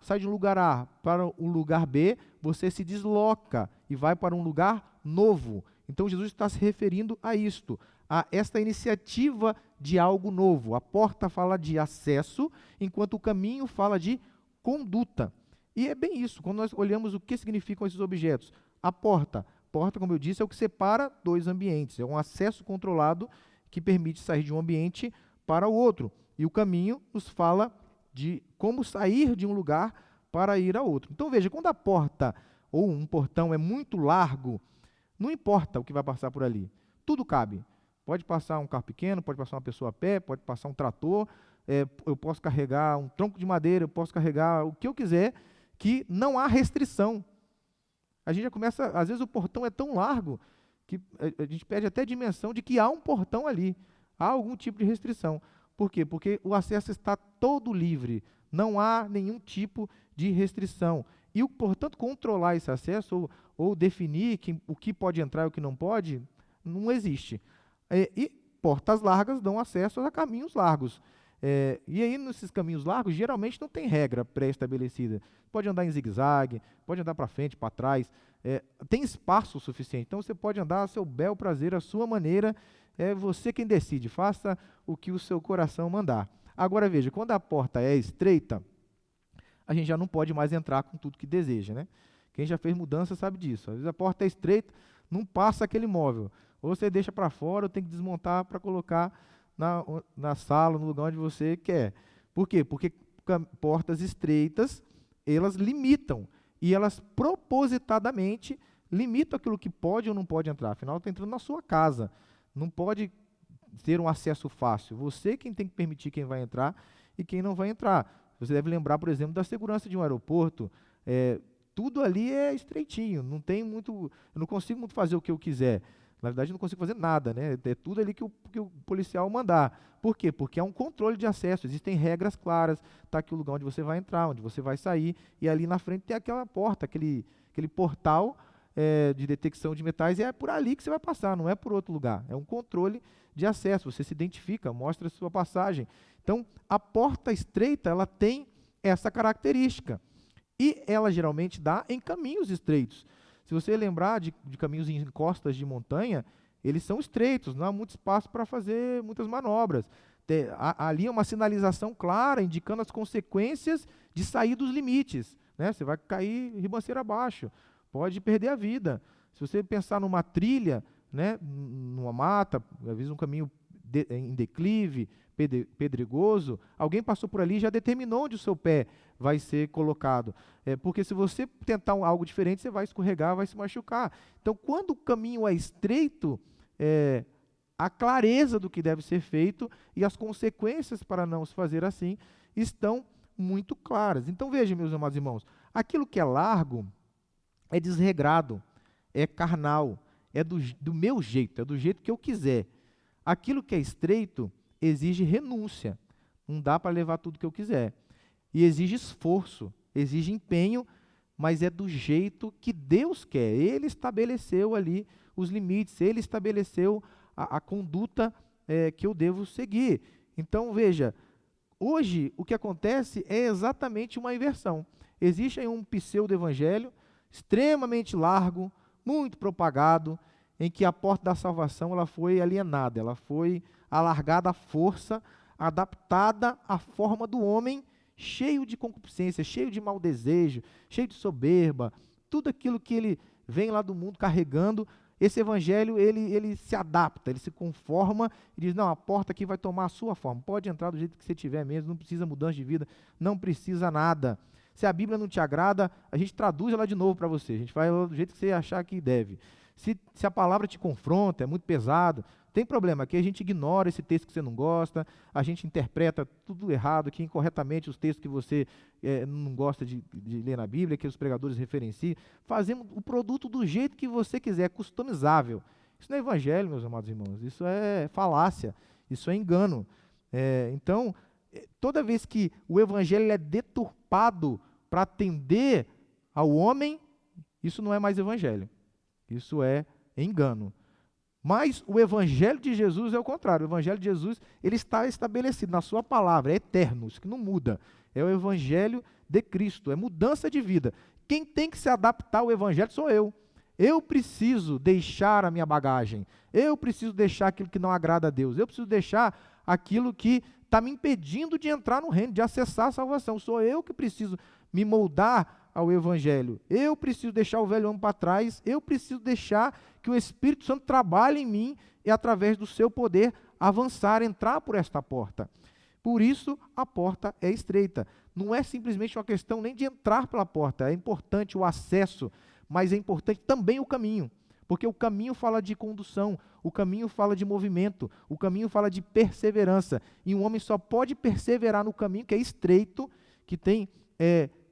sai de um lugar A para o lugar B, você se desloca e vai para um lugar novo. Então, Jesus está se referindo a isto, a esta iniciativa de algo novo. A porta fala de acesso, enquanto o caminho fala de conduta. E é bem isso, quando nós olhamos o que significam esses objetos. A porta, como eu disse, é o que separa dois ambientes, é um acesso controlado que permite sair de um ambiente para o outro. E o caminho nos fala de como sair de um lugar para ir a outro. Então veja, quando a porta ou um portão é muito largo, não importa o que vai passar por ali, tudo cabe. Pode passar um carro pequeno, pode passar uma pessoa a pé, pode passar um trator, eu posso carregar um tronco de madeira, eu posso carregar o que eu quiser, que não há restrição. A gente já começa, às vezes o portão é tão largo que a gente perde até a dimensão de que há um portão ali, há algum tipo de restrição. Por quê? Porque o acesso está todo livre, não há nenhum tipo de restrição. E, portanto, controlar esse acesso ou definir o que pode entrar e o que não pode, não existe. E portas largas dão acesso a caminhos largos. E aí, nesses caminhos largos, geralmente não tem regra pré-estabelecida. Pode andar em zigue-zague, pode andar para frente, para trás. Tem espaço suficiente. Então, você pode andar a seu bel prazer, a sua maneira. É você quem decide. Faça o que o seu coração mandar. Agora, veja, quando a porta é estreita, a gente já não pode mais entrar com tudo que deseja, né? Quem já fez mudança sabe disso. Às vezes a porta é estreita, não passa aquele móvel. Ou você deixa para fora, ou tem que desmontar para colocar na sala, no lugar onde você quer. Por quê? Porque portas estreitas, elas limitam. E elas propositadamente limitam aquilo que pode ou não pode entrar. Afinal, está entrando na sua casa. Não pode ter um acesso fácil. Você quem tem que permitir quem vai entrar e quem não vai entrar. Você deve lembrar, por exemplo, da segurança de um aeroporto. Tudo ali é estreitinho. Não tem muito, eu não consigo muito fazer o que eu quiser. Na verdade, eu não consigo fazer nada, né? É tudo ali que o policial mandar. Por quê? Porque há um controle de acesso, existem regras claras, está aqui o lugar onde você vai entrar, onde você vai sair, e ali na frente tem aquela porta, aquele portal de detecção de metais, e é por ali que você vai passar, não é por outro lugar. É um controle de acesso, você se identifica, mostra a sua passagem. Então, a porta estreita, ela tem essa característica, e ela geralmente dá em caminhos estreitos. Se você lembrar de caminhos em costas de montanha, eles são estreitos, não há muito espaço para fazer muitas manobras. Ali é uma sinalização clara, indicando as consequências de sair dos limites, né? Você vai cair ribanceira abaixo, pode perder a vida. Se você pensar numa trilha, né, numa mata, às vezes um caminho em declive, pedregoso, alguém passou por ali e já determinou onde o seu pé vai ser colocado. Porque se você tentar algo diferente, você vai escorregar, vai se machucar. Então, quando o caminho é estreito, a clareza do que deve ser feito e as consequências para não se fazer assim estão muito claras. Então, veja, meus amados irmãos, aquilo que é largo é desregrado, é carnal, é do meu jeito, é do jeito que eu quiser. Aquilo que é estreito exige renúncia, não dá para levar tudo que eu quiser. E exige esforço, exige empenho, mas é do jeito que Deus quer. Ele estabeleceu ali os limites, Ele estabeleceu a conduta que eu devo seguir. Então, veja, hoje o que acontece é exatamente uma inversão. Existe aí um pseudo-evangelho extremamente largo, muito propagado, em que a porta da salvação ela foi alienada, ela foi alargada à força, adaptada à forma do homem, cheio de concupiscência, cheio de mau desejo, cheio de soberba, tudo aquilo que ele vem lá do mundo carregando. Esse evangelho, ele se adapta, ele se conforma e diz, não, a porta aqui vai tomar a sua forma, pode entrar do jeito que você tiver mesmo, não precisa mudança de vida, não precisa nada. Se a Bíblia não te agrada, a gente traduz ela de novo para você, a gente vai do jeito que você achar que deve. Se a palavra te confronta, é muito pesado, tem problema, aqui a gente ignora esse texto que você não gosta, a gente interpreta tudo errado, aqui incorretamente os textos que você não gosta de ler na Bíblia, que os pregadores referenciam. Fazemos o produto do jeito que você quiser, customizável. Isso não é evangelho, meus amados irmãos, isso é falácia, isso é engano. Então, toda vez que o evangelho é deturpado para atender ao homem, isso não é mais evangelho, isso é engano. Mas o evangelho de Jesus é o contrário. O evangelho de Jesus, ele está estabelecido na sua palavra, é eterno, isso que não muda. É o evangelho de Cristo, é mudança de vida. Quem tem que se adaptar ao evangelho sou eu. Eu preciso deixar a minha bagagem. Eu preciso deixar aquilo que não agrada a Deus. Eu preciso deixar aquilo que está me impedindo de entrar no reino, de acessar a salvação. Sou eu que preciso me moldar ao evangelho. Eu preciso deixar o velho homem para trás. Eu preciso deixar que o Espírito Santo trabalhe em mim e, através do seu poder, avançar, entrar por esta porta. Por isso, a porta é estreita. Não é simplesmente uma questão nem de entrar pela porta. É importante o acesso, mas é importante também o caminho. Porque o caminho fala de condução, o caminho fala de movimento, o caminho fala de perseverança. E um homem só pode perseverar no caminho que é estreito, que tem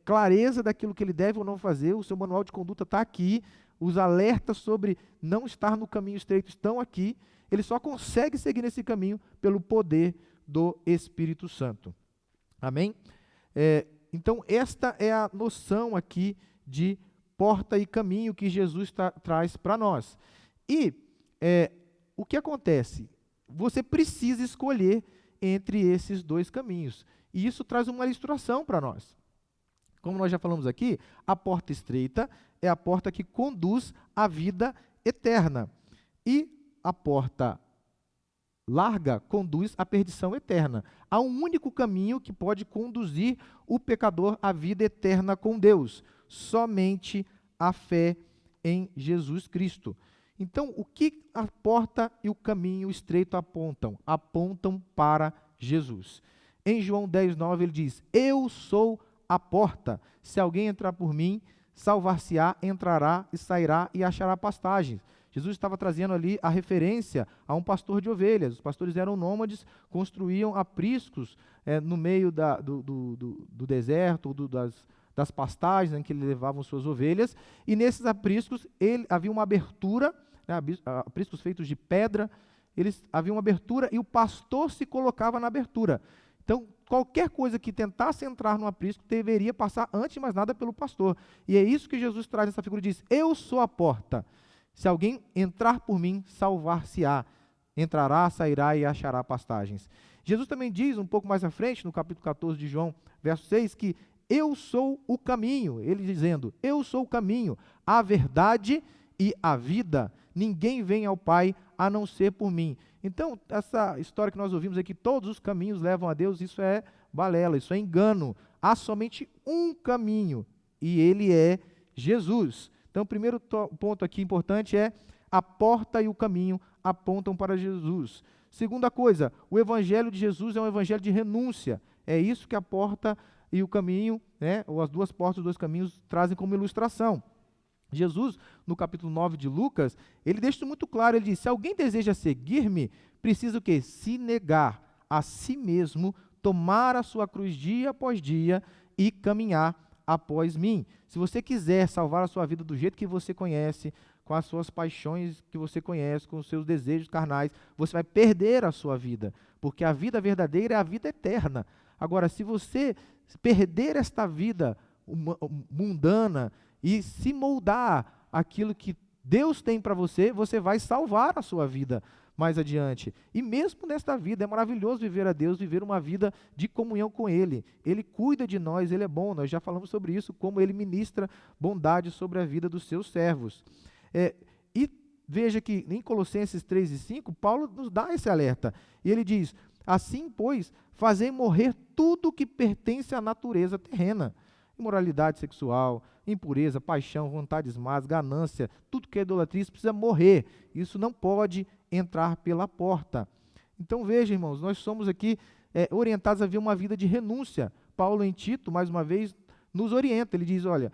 clareza daquilo que ele deve ou não fazer. O seu manual de conduta está aqui. Os alertas sobre não estar no caminho estreito estão aqui. Ele só consegue seguir nesse caminho pelo poder do Espírito Santo. Amém? Então, esta é a noção aqui de porta e caminho que Jesus traz para nós. E o que acontece? Você precisa escolher entre esses dois caminhos. E isso traz uma ilustração para nós. Como nós já falamos aqui, a porta estreita é a porta que conduz à vida eterna. E a porta larga conduz à perdição eterna. Há um único caminho que pode conduzir o pecador à vida eterna com Deus. Somente a fé em Jesus Cristo. Então, o que a porta e o caminho estreito apontam? Apontam para Jesus. Em João 10:9 ele diz: eu sou a porta. Se alguém entrar por mim, salvar-se-á, entrará e sairá e achará pastagens. Jesus estava trazendo ali a referência a um pastor de ovelhas. Os pastores eram nômades, construíam apriscos no meio do deserto, das pastagens em que eles levavam suas ovelhas, e nesses apriscos havia uma abertura, apriscos feitos de pedra, havia uma abertura e o pastor se colocava na abertura. Então, qualquer coisa que tentasse entrar no aprisco deveria passar, antes de mais nada, pelo pastor. E é isso que Jesus traz nessa figura e diz: eu sou a porta. Se alguém entrar por mim, salvar-se-á. Entrará, sairá e achará pastagens. Jesus também diz, um pouco mais à frente, no capítulo 14 de João, verso 6, que eu sou o caminho. Ele dizendo: eu sou o caminho, a verdade e a vida. Ninguém vem ao Pai a não ser por mim. Então, essa história que nós ouvimos aqui, todos os caminhos levam a Deus, isso é balela, isso é engano. Há somente um caminho, e ele é Jesus. Então, o primeiro ponto aqui importante é: a porta e o caminho apontam para Jesus. Segunda coisa, o evangelho de Jesus é um evangelho de renúncia. É isso que a porta e o caminho, ou as duas portas, os dois caminhos, trazem como ilustração. Jesus, no capítulo 9 de Lucas, ele deixa isso muito claro. Ele diz: se alguém deseja seguir-me, precisa o quê? Se negar a si mesmo, tomar a sua cruz dia após dia e caminhar após mim. Se você quiser salvar a sua vida do jeito que você conhece, com as suas paixões que você conhece, com os seus desejos carnais, você vai perder a sua vida, porque a vida verdadeira é a vida eterna. Agora, se você perder esta vida mundana e se moldar aquilo que Deus tem para você, você vai salvar a sua vida mais adiante. E mesmo nesta vida, é maravilhoso viver a Deus, viver uma vida de comunhão com Ele. Ele cuida de nós, Ele é bom, nós já falamos sobre isso, como Ele ministra bondade sobre a vida dos seus servos. E veja que em Colossenses 3:5, Paulo nos dá esse alerta. E ele diz: assim, pois, fazei morrer tudo que pertence à natureza terrena. Imoralidade sexual, impureza, paixão, vontades más, ganância, tudo que é idolatria, isso precisa morrer. Isso não pode entrar pela porta. Então veja, irmãos, nós somos aqui orientados a ver uma vida de renúncia. Paulo em Tito, mais uma vez, nos orienta. Ele diz: olha,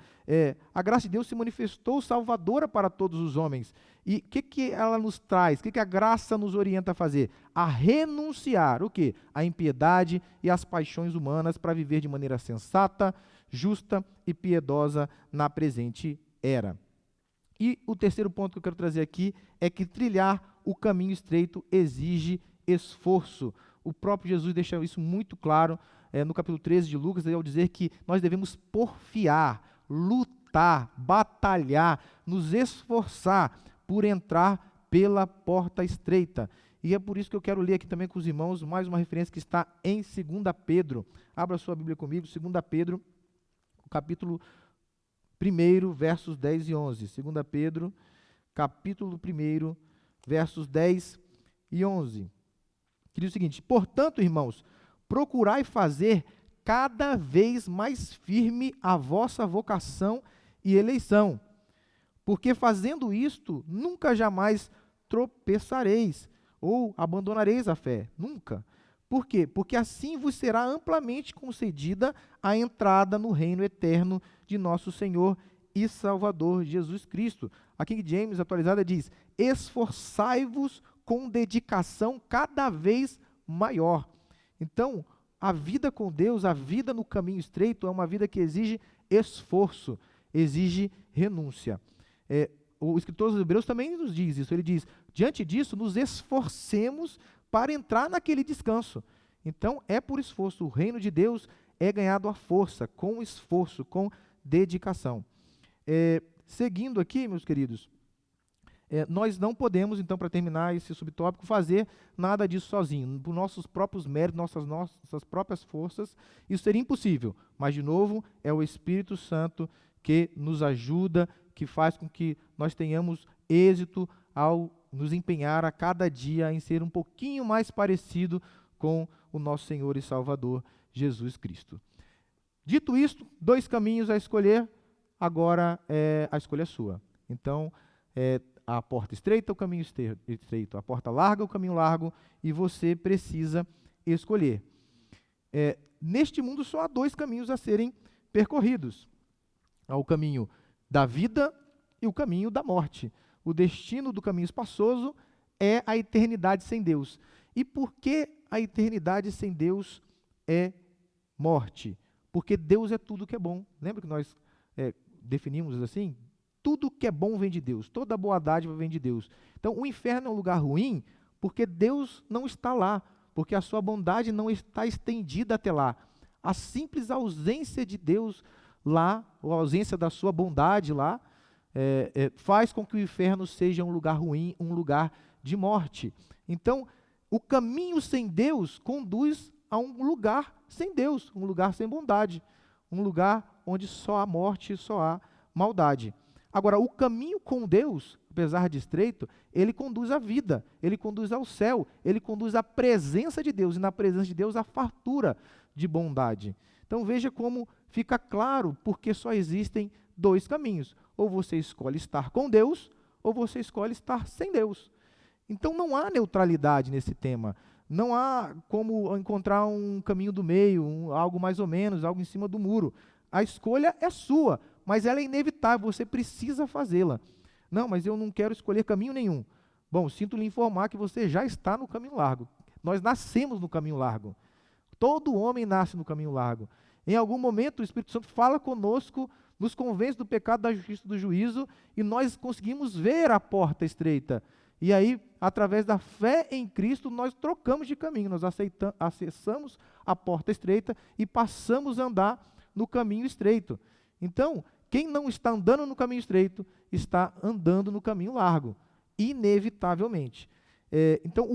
a graça de Deus se manifestou salvadora para todos os homens. E o que ela nos traz? O que a graça nos orienta a fazer? A renunciar o quê? A impiedade e as paixões humanas para viver de maneira sensata, justa e piedosa na presente era. E o terceiro ponto que eu quero trazer aqui é que trilhar o caminho estreito exige esforço. O próprio Jesus deixa isso muito claro no capítulo 13 de Lucas, ao dizer que nós devemos porfiar, lutar, batalhar, nos esforçar por entrar pela porta estreita. E é por isso que eu quero ler aqui também com os irmãos mais uma referência que está em 2 Pedro. Abra sua Bíblia comigo, 2 Pedro, capítulo 1, versos 10 e 11. 2 Pedro, capítulo 1, versos 10 e 11. Que diz o seguinte: portanto, irmãos, procurai fazer cada vez mais firme a vossa vocação e eleição, porque fazendo isto, nunca jamais tropeçareis ou abandonareis a fé. Nunca. Por quê? Porque assim vos será amplamente concedida a entrada no reino eterno de nosso Senhor e Salvador Jesus Cristo. A King James atualizada diz: esforçai-vos com dedicação cada vez maior. Então, a vida com Deus, a vida no caminho estreito, é uma vida que exige esforço, exige renúncia. O escritor dos Hebreus também nos diz isso. Ele diz: diante disso, nos esforcemos para entrar naquele descanso. Então, é por esforço. O reino de Deus é ganhado à força, com esforço, com dedicação. Seguindo aqui, meus queridos, nós não podemos, então, para terminar esse subtópico, fazer nada disso sozinho, por nossos próprios méritos, nossas próprias forças. Isso seria impossível, mas, de novo, é o Espírito Santo que nos ajuda, que faz com que nós tenhamos êxito ao nos empenhar a cada dia em ser um pouquinho mais parecido com o nosso Senhor e Salvador, Jesus Cristo. Dito isto, 2 caminhos a escolher, agora a escolha é sua. Então, a porta estreita, o caminho estreito, a porta larga, o caminho largo, e você precisa escolher. Neste mundo só há 2 caminhos a serem percorridos: há o caminho da vida e o caminho da morte. O destino do caminho espaçoso é a eternidade sem Deus. E por que a eternidade sem Deus é morte? Porque Deus é tudo que é bom. Lembra que nós definimos assim? Tudo que é bom vem de Deus, toda boa dádiva vem de Deus. Então, o inferno é um lugar ruim porque Deus não está lá, porque a sua bondade não está estendida até lá. A simples ausência de Deus lá, ou a ausência da sua bondade lá, faz com que o inferno seja um lugar ruim, um lugar de morte. Então, o caminho sem Deus conduz a um lugar sem Deus, um lugar sem bondade, um lugar onde só há morte, só há maldade. Agora, o caminho com Deus, apesar de estreito, ele conduz à vida, ele conduz ao céu, ele conduz à presença de Deus, e na presença de Deus, à fartura de bondade. Então, veja como fica claro porque só existem 2 caminhos. Ou você escolhe estar com Deus, ou você escolhe estar sem Deus. Então, não há neutralidade nesse tema. Não há como encontrar um caminho do meio, algo mais ou menos, algo em cima do muro. A escolha é sua, mas ela é inevitável, você precisa fazê-la. Não, mas eu não quero escolher caminho nenhum. Bom, sinto lhe informar que você já está no caminho largo. Nós nascemos no caminho largo. Todo homem nasce no caminho largo. Em algum momento o Espírito Santo fala conosco, nos convence do pecado, da justiça e do juízo, e nós conseguimos ver a porta estreita. E aí, através da fé em Cristo, nós trocamos de caminho, nós acessamos a porta estreita e passamos a andar no caminho estreito. Então, quem não está andando no caminho estreito, está andando no caminho largo, inevitavelmente. Então,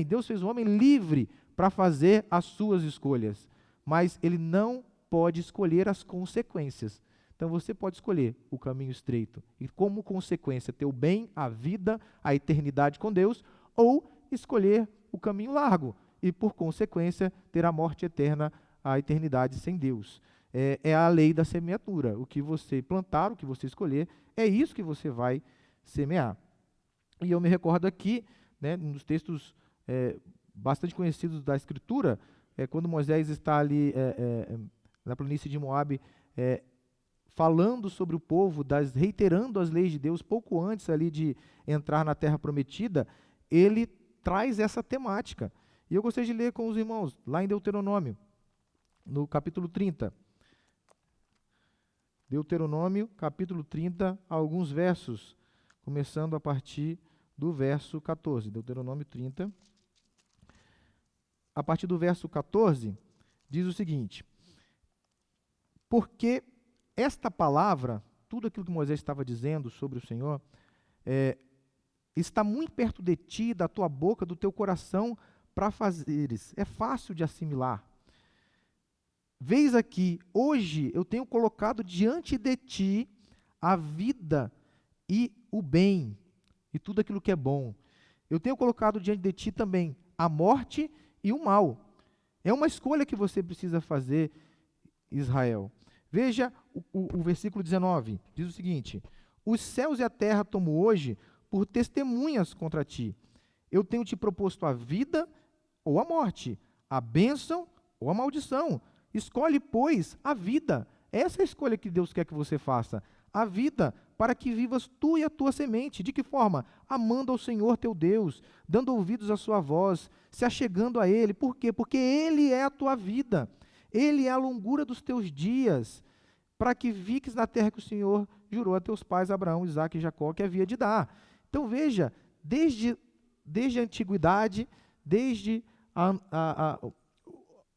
Deus fez o homem livre para fazer as suas escolhas, mas ele não pode escolher as consequências. Então, você pode escolher o caminho estreito e, como consequência, ter o bem, a vida, a eternidade com Deus, ou escolher o caminho largo e, por consequência, ter a morte eterna, a eternidade sem Deus. É a lei da semeadura. O que você plantar, o que você escolher, é isso que você vai semear. E eu me recordo aqui, um dos textos bastante conhecidos da Escritura, quando Moisés está ali na planície de Moabe, falando sobre o povo, reiterando as leis de Deus, pouco antes ali de entrar na terra prometida, ele traz essa temática. E eu gostaria de ler com os irmãos, lá em Deuteronômio, no capítulo 30. Deuteronômio, capítulo 30, alguns versos começando a partir do verso 14, Deuteronômio 30. A partir do verso 14, diz o seguinte: porque esta palavra, tudo aquilo que Moisés estava dizendo sobre o Senhor, está muito perto de ti, da tua boca, do teu coração, para fazeres. É fácil de assimilar. Vês aqui, hoje eu tenho colocado diante de ti a vida e o bem, e tudo aquilo que é bom. Eu tenho colocado diante de ti também a morte e o mal. É uma escolha que você precisa fazer, Israel. Veja o versículo 19, diz o seguinte: os céus e a terra tomo hoje por testemunhas contra ti. Eu tenho te proposto a vida ou a morte, a bênção ou a maldição. Escolhe, pois, a vida. Essa é a escolha que Deus quer que você faça. A vida, para que vivas tu e a tua semente. De que forma? Amando ao Senhor teu Deus, dando ouvidos à sua voz, se achegando a Ele. Por quê? Porque Ele é a tua vida. Ele é a longura dos teus dias, para que fiques na terra que o Senhor jurou a teus pais, Abraão, Isaque e Jacó, que havia de dar. Então veja, desde a antiguidade, desde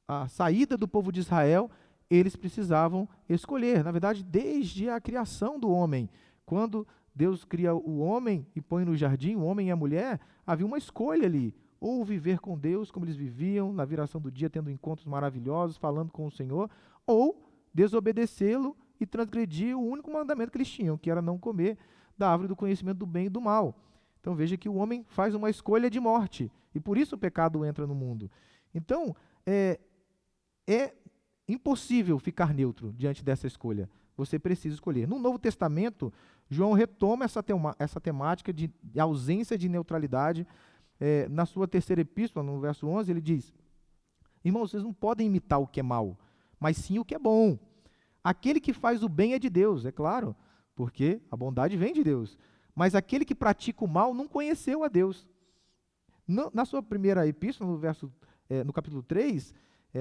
a saída do povo de Israel, eles precisavam escolher. Na verdade, desde a criação do homem, quando Deus cria o homem e põe no jardim, o homem e a mulher, havia uma escolha ali. Ou viver com Deus, como eles viviam, na viração do dia, tendo encontros maravilhosos, falando com o Senhor, ou desobedecê-lo e transgredir o único mandamento que eles tinham, que era não comer da árvore do conhecimento do bem e do mal. Então veja que o homem faz uma escolha de morte, e por isso o pecado entra no mundo. Então, é impossível ficar neutro diante dessa escolha. Você precisa escolher. No Novo Testamento, João retoma essa temática de ausência de neutralidade. Na sua terceira epístola, no verso 11, ele diz: irmãos, vocês não podem imitar o que é mal, mas sim o que é bom. Aquele que faz o bem é de Deus, é claro, porque a bondade vem de Deus. Mas aquele que pratica o mal não conheceu a Deus. Na sua primeira epístola, no capítulo 3,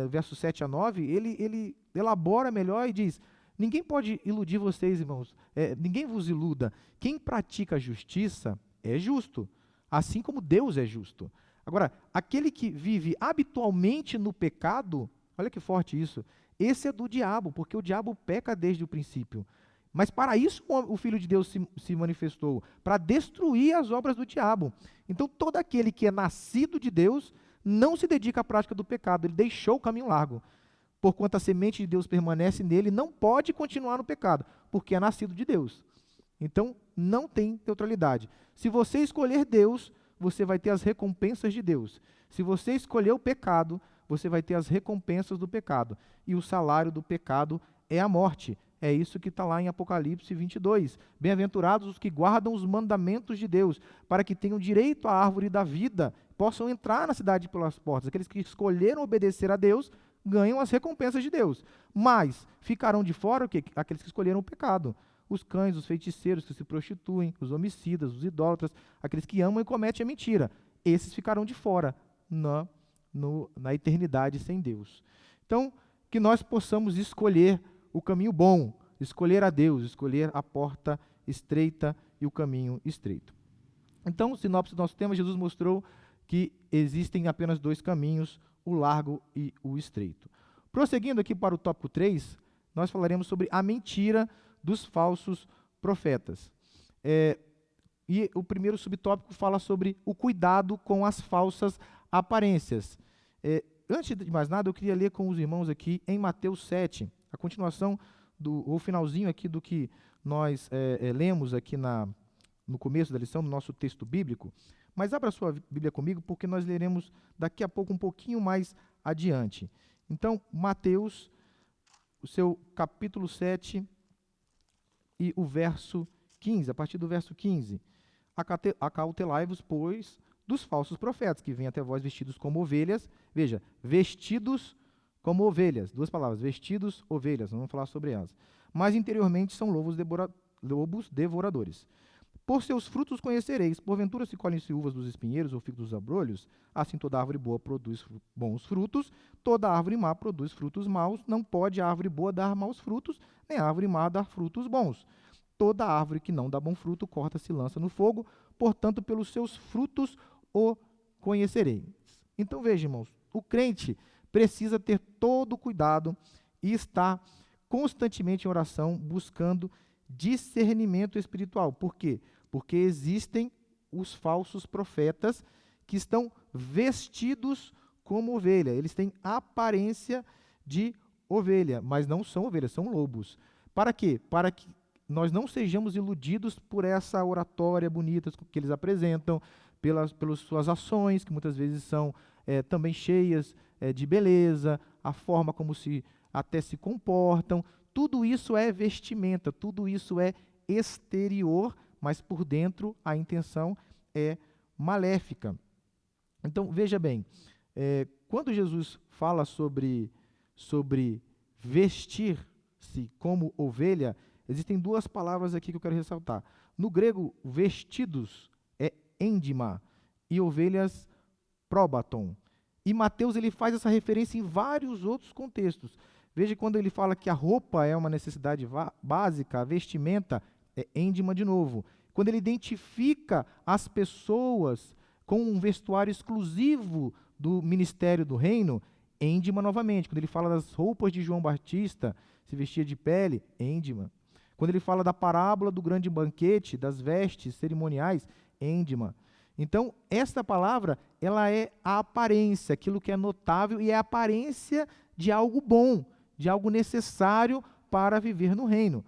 versos 7 a 9, ele elabora melhor e diz: ninguém pode iludir vocês, irmãos, ninguém vos iluda. Quem pratica a justiça é justo, assim como Deus é justo. Agora, aquele que vive habitualmente no pecado, olha que forte isso, esse é do diabo, porque o diabo peca desde o princípio. Mas para isso o Filho de Deus se manifestou, para destruir as obras do diabo. Então, todo aquele que é nascido de Deus não se dedica à prática do pecado, ele deixou o caminho largo. Porquanto a semente de Deus permanece nele, não pode continuar no pecado, porque é nascido de Deus. Então, não tem neutralidade. Se você escolher Deus, você vai ter as recompensas de Deus. Se você escolher o pecado, você vai ter as recompensas do pecado. E o salário do pecado é a morte. É isso que está lá em Apocalipse 22. Bem-aventurados os que guardam os mandamentos de Deus, para que tenham direito à árvore da vida, possam entrar na cidade pelas portas. Aqueles que escolheram obedecer a Deus, ganham as recompensas de Deus. Mas ficarão de fora o quê? Aqueles que escolheram o pecado. Os cães, os feiticeiros que se prostituem, os homicidas, os idólatras, aqueles que amam e cometem a mentira. Esses ficarão de fora na eternidade sem Deus. Então, que nós possamos escolher o caminho bom, escolher a Deus, escolher a porta estreita e o caminho estreito. Então, sinopse do nosso tema, Jesus mostrou que existem apenas dois caminhos, o largo e o estreito. Prosseguindo aqui para o tópico 3, nós falaremos sobre a mentira dos falsos profetas. E o primeiro subtópico fala sobre o cuidado com as falsas aparências. Antes de mais nada, eu queria ler com os irmãos aqui em Mateus 7, a continuação, o finalzinho aqui do que nós lemos aqui no começo da lição, no nosso texto bíblico. Mas abra sua Bíblia comigo, porque nós leremos daqui a pouco um pouquinho mais adiante. Então, Mateus, o seu capítulo 7 e o verso 15, a partir do verso 15. Acautelai-vos, pois, dos falsos profetas, que vêm até vós vestidos como ovelhas. Veja, vestidos como ovelhas. Duas palavras, vestidos, ovelhas, não vamos falar sobre elas. Mas interiormente são lobos devoradores. Por seus frutos conhecereis. Porventura se colhem-se uvas dos espinheiros ou figos dos abrolhos? Assim toda árvore boa produz bons frutos, toda árvore má produz frutos maus. Não pode a árvore boa dar maus frutos, nem a árvore má dar frutos bons. Toda árvore que não dá bom fruto, corta-se e lança no fogo, portanto, pelos seus frutos o conhecereis. Então, veja, irmãos, o crente precisa ter todo o cuidado e estar constantemente em oração, buscando discernimento espiritual. Por quê? Porque existem os falsos profetas que estão vestidos como ovelha. Eles têm aparência de ovelha, mas não são ovelhas, são lobos. Para quê? Para que nós não sejamos iludidos por essa oratória bonita que eles apresentam, pelas suas ações, que muitas vezes são também cheias de beleza, a forma como até se comportam. Tudo isso é vestimenta, tudo isso é exterior, mas por dentro a intenção é maléfica. Então, veja bem, quando Jesus fala sobre vestir-se como ovelha, existem duas palavras aqui que eu quero ressaltar. No grego, vestidos é endima e ovelhas probaton. E Mateus ele faz essa referência em vários outros contextos. Veja quando ele fala que a roupa é uma necessidade básica, a vestimenta é endima de novo. Quando ele identifica as pessoas com um vestuário exclusivo do ministério do reino, endima novamente. Quando ele fala das roupas de João Batista, se vestia de pele, endima. Quando ele fala da parábola do grande banquete, das vestes cerimoniais, endima. Então, esta palavra, ela é a aparência, aquilo que é notável e é a aparência de algo bom, de algo necessário para viver no reino.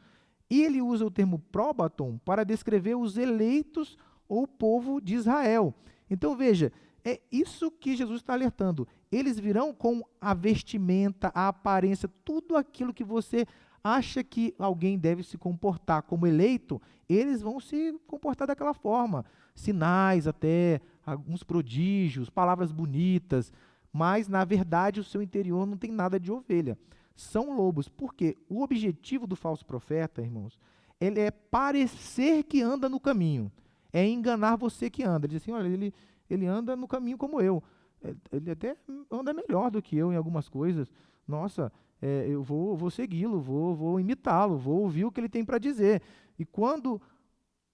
E ele usa o termo probaton para descrever os eleitos ou povo de Israel. Então, veja, é isso que Jesus está alertando. Eles virão com a vestimenta, a aparência, tudo aquilo que você acha que alguém deve se comportar como eleito, eles vão se comportar daquela forma. Sinais até, alguns prodígios, palavras bonitas, mas, na verdade, o seu interior não tem nada de ovelha. São lobos, porque o objetivo do falso profeta, irmãos, ele é parecer que anda no caminho, é enganar você que anda. Ele diz assim, olha, ele anda no caminho como eu, ele até anda melhor do que eu em algumas coisas, nossa, eu vou segui-lo, vou imitá-lo, vou ouvir o que ele tem para dizer. E quando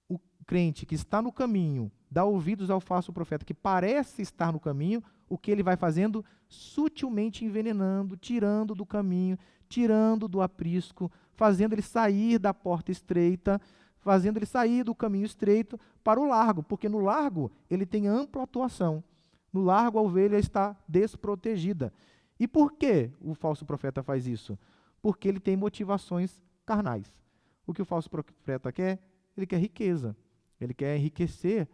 o crente que está no caminho dá ouvidos ao falso profeta que parece estar no caminho, o que ele vai fazendo? Sutilmente envenenando, tirando do caminho, tirando do aprisco, fazendo ele sair da porta estreita, fazendo ele sair do caminho estreito para o largo, porque no largo ele tem ampla atuação. No largo a ovelha está desprotegida. E por que o falso profeta faz isso? Porque ele tem motivações carnais. O que o falso profeta quer? Ele quer riqueza. Ele quer enriquecer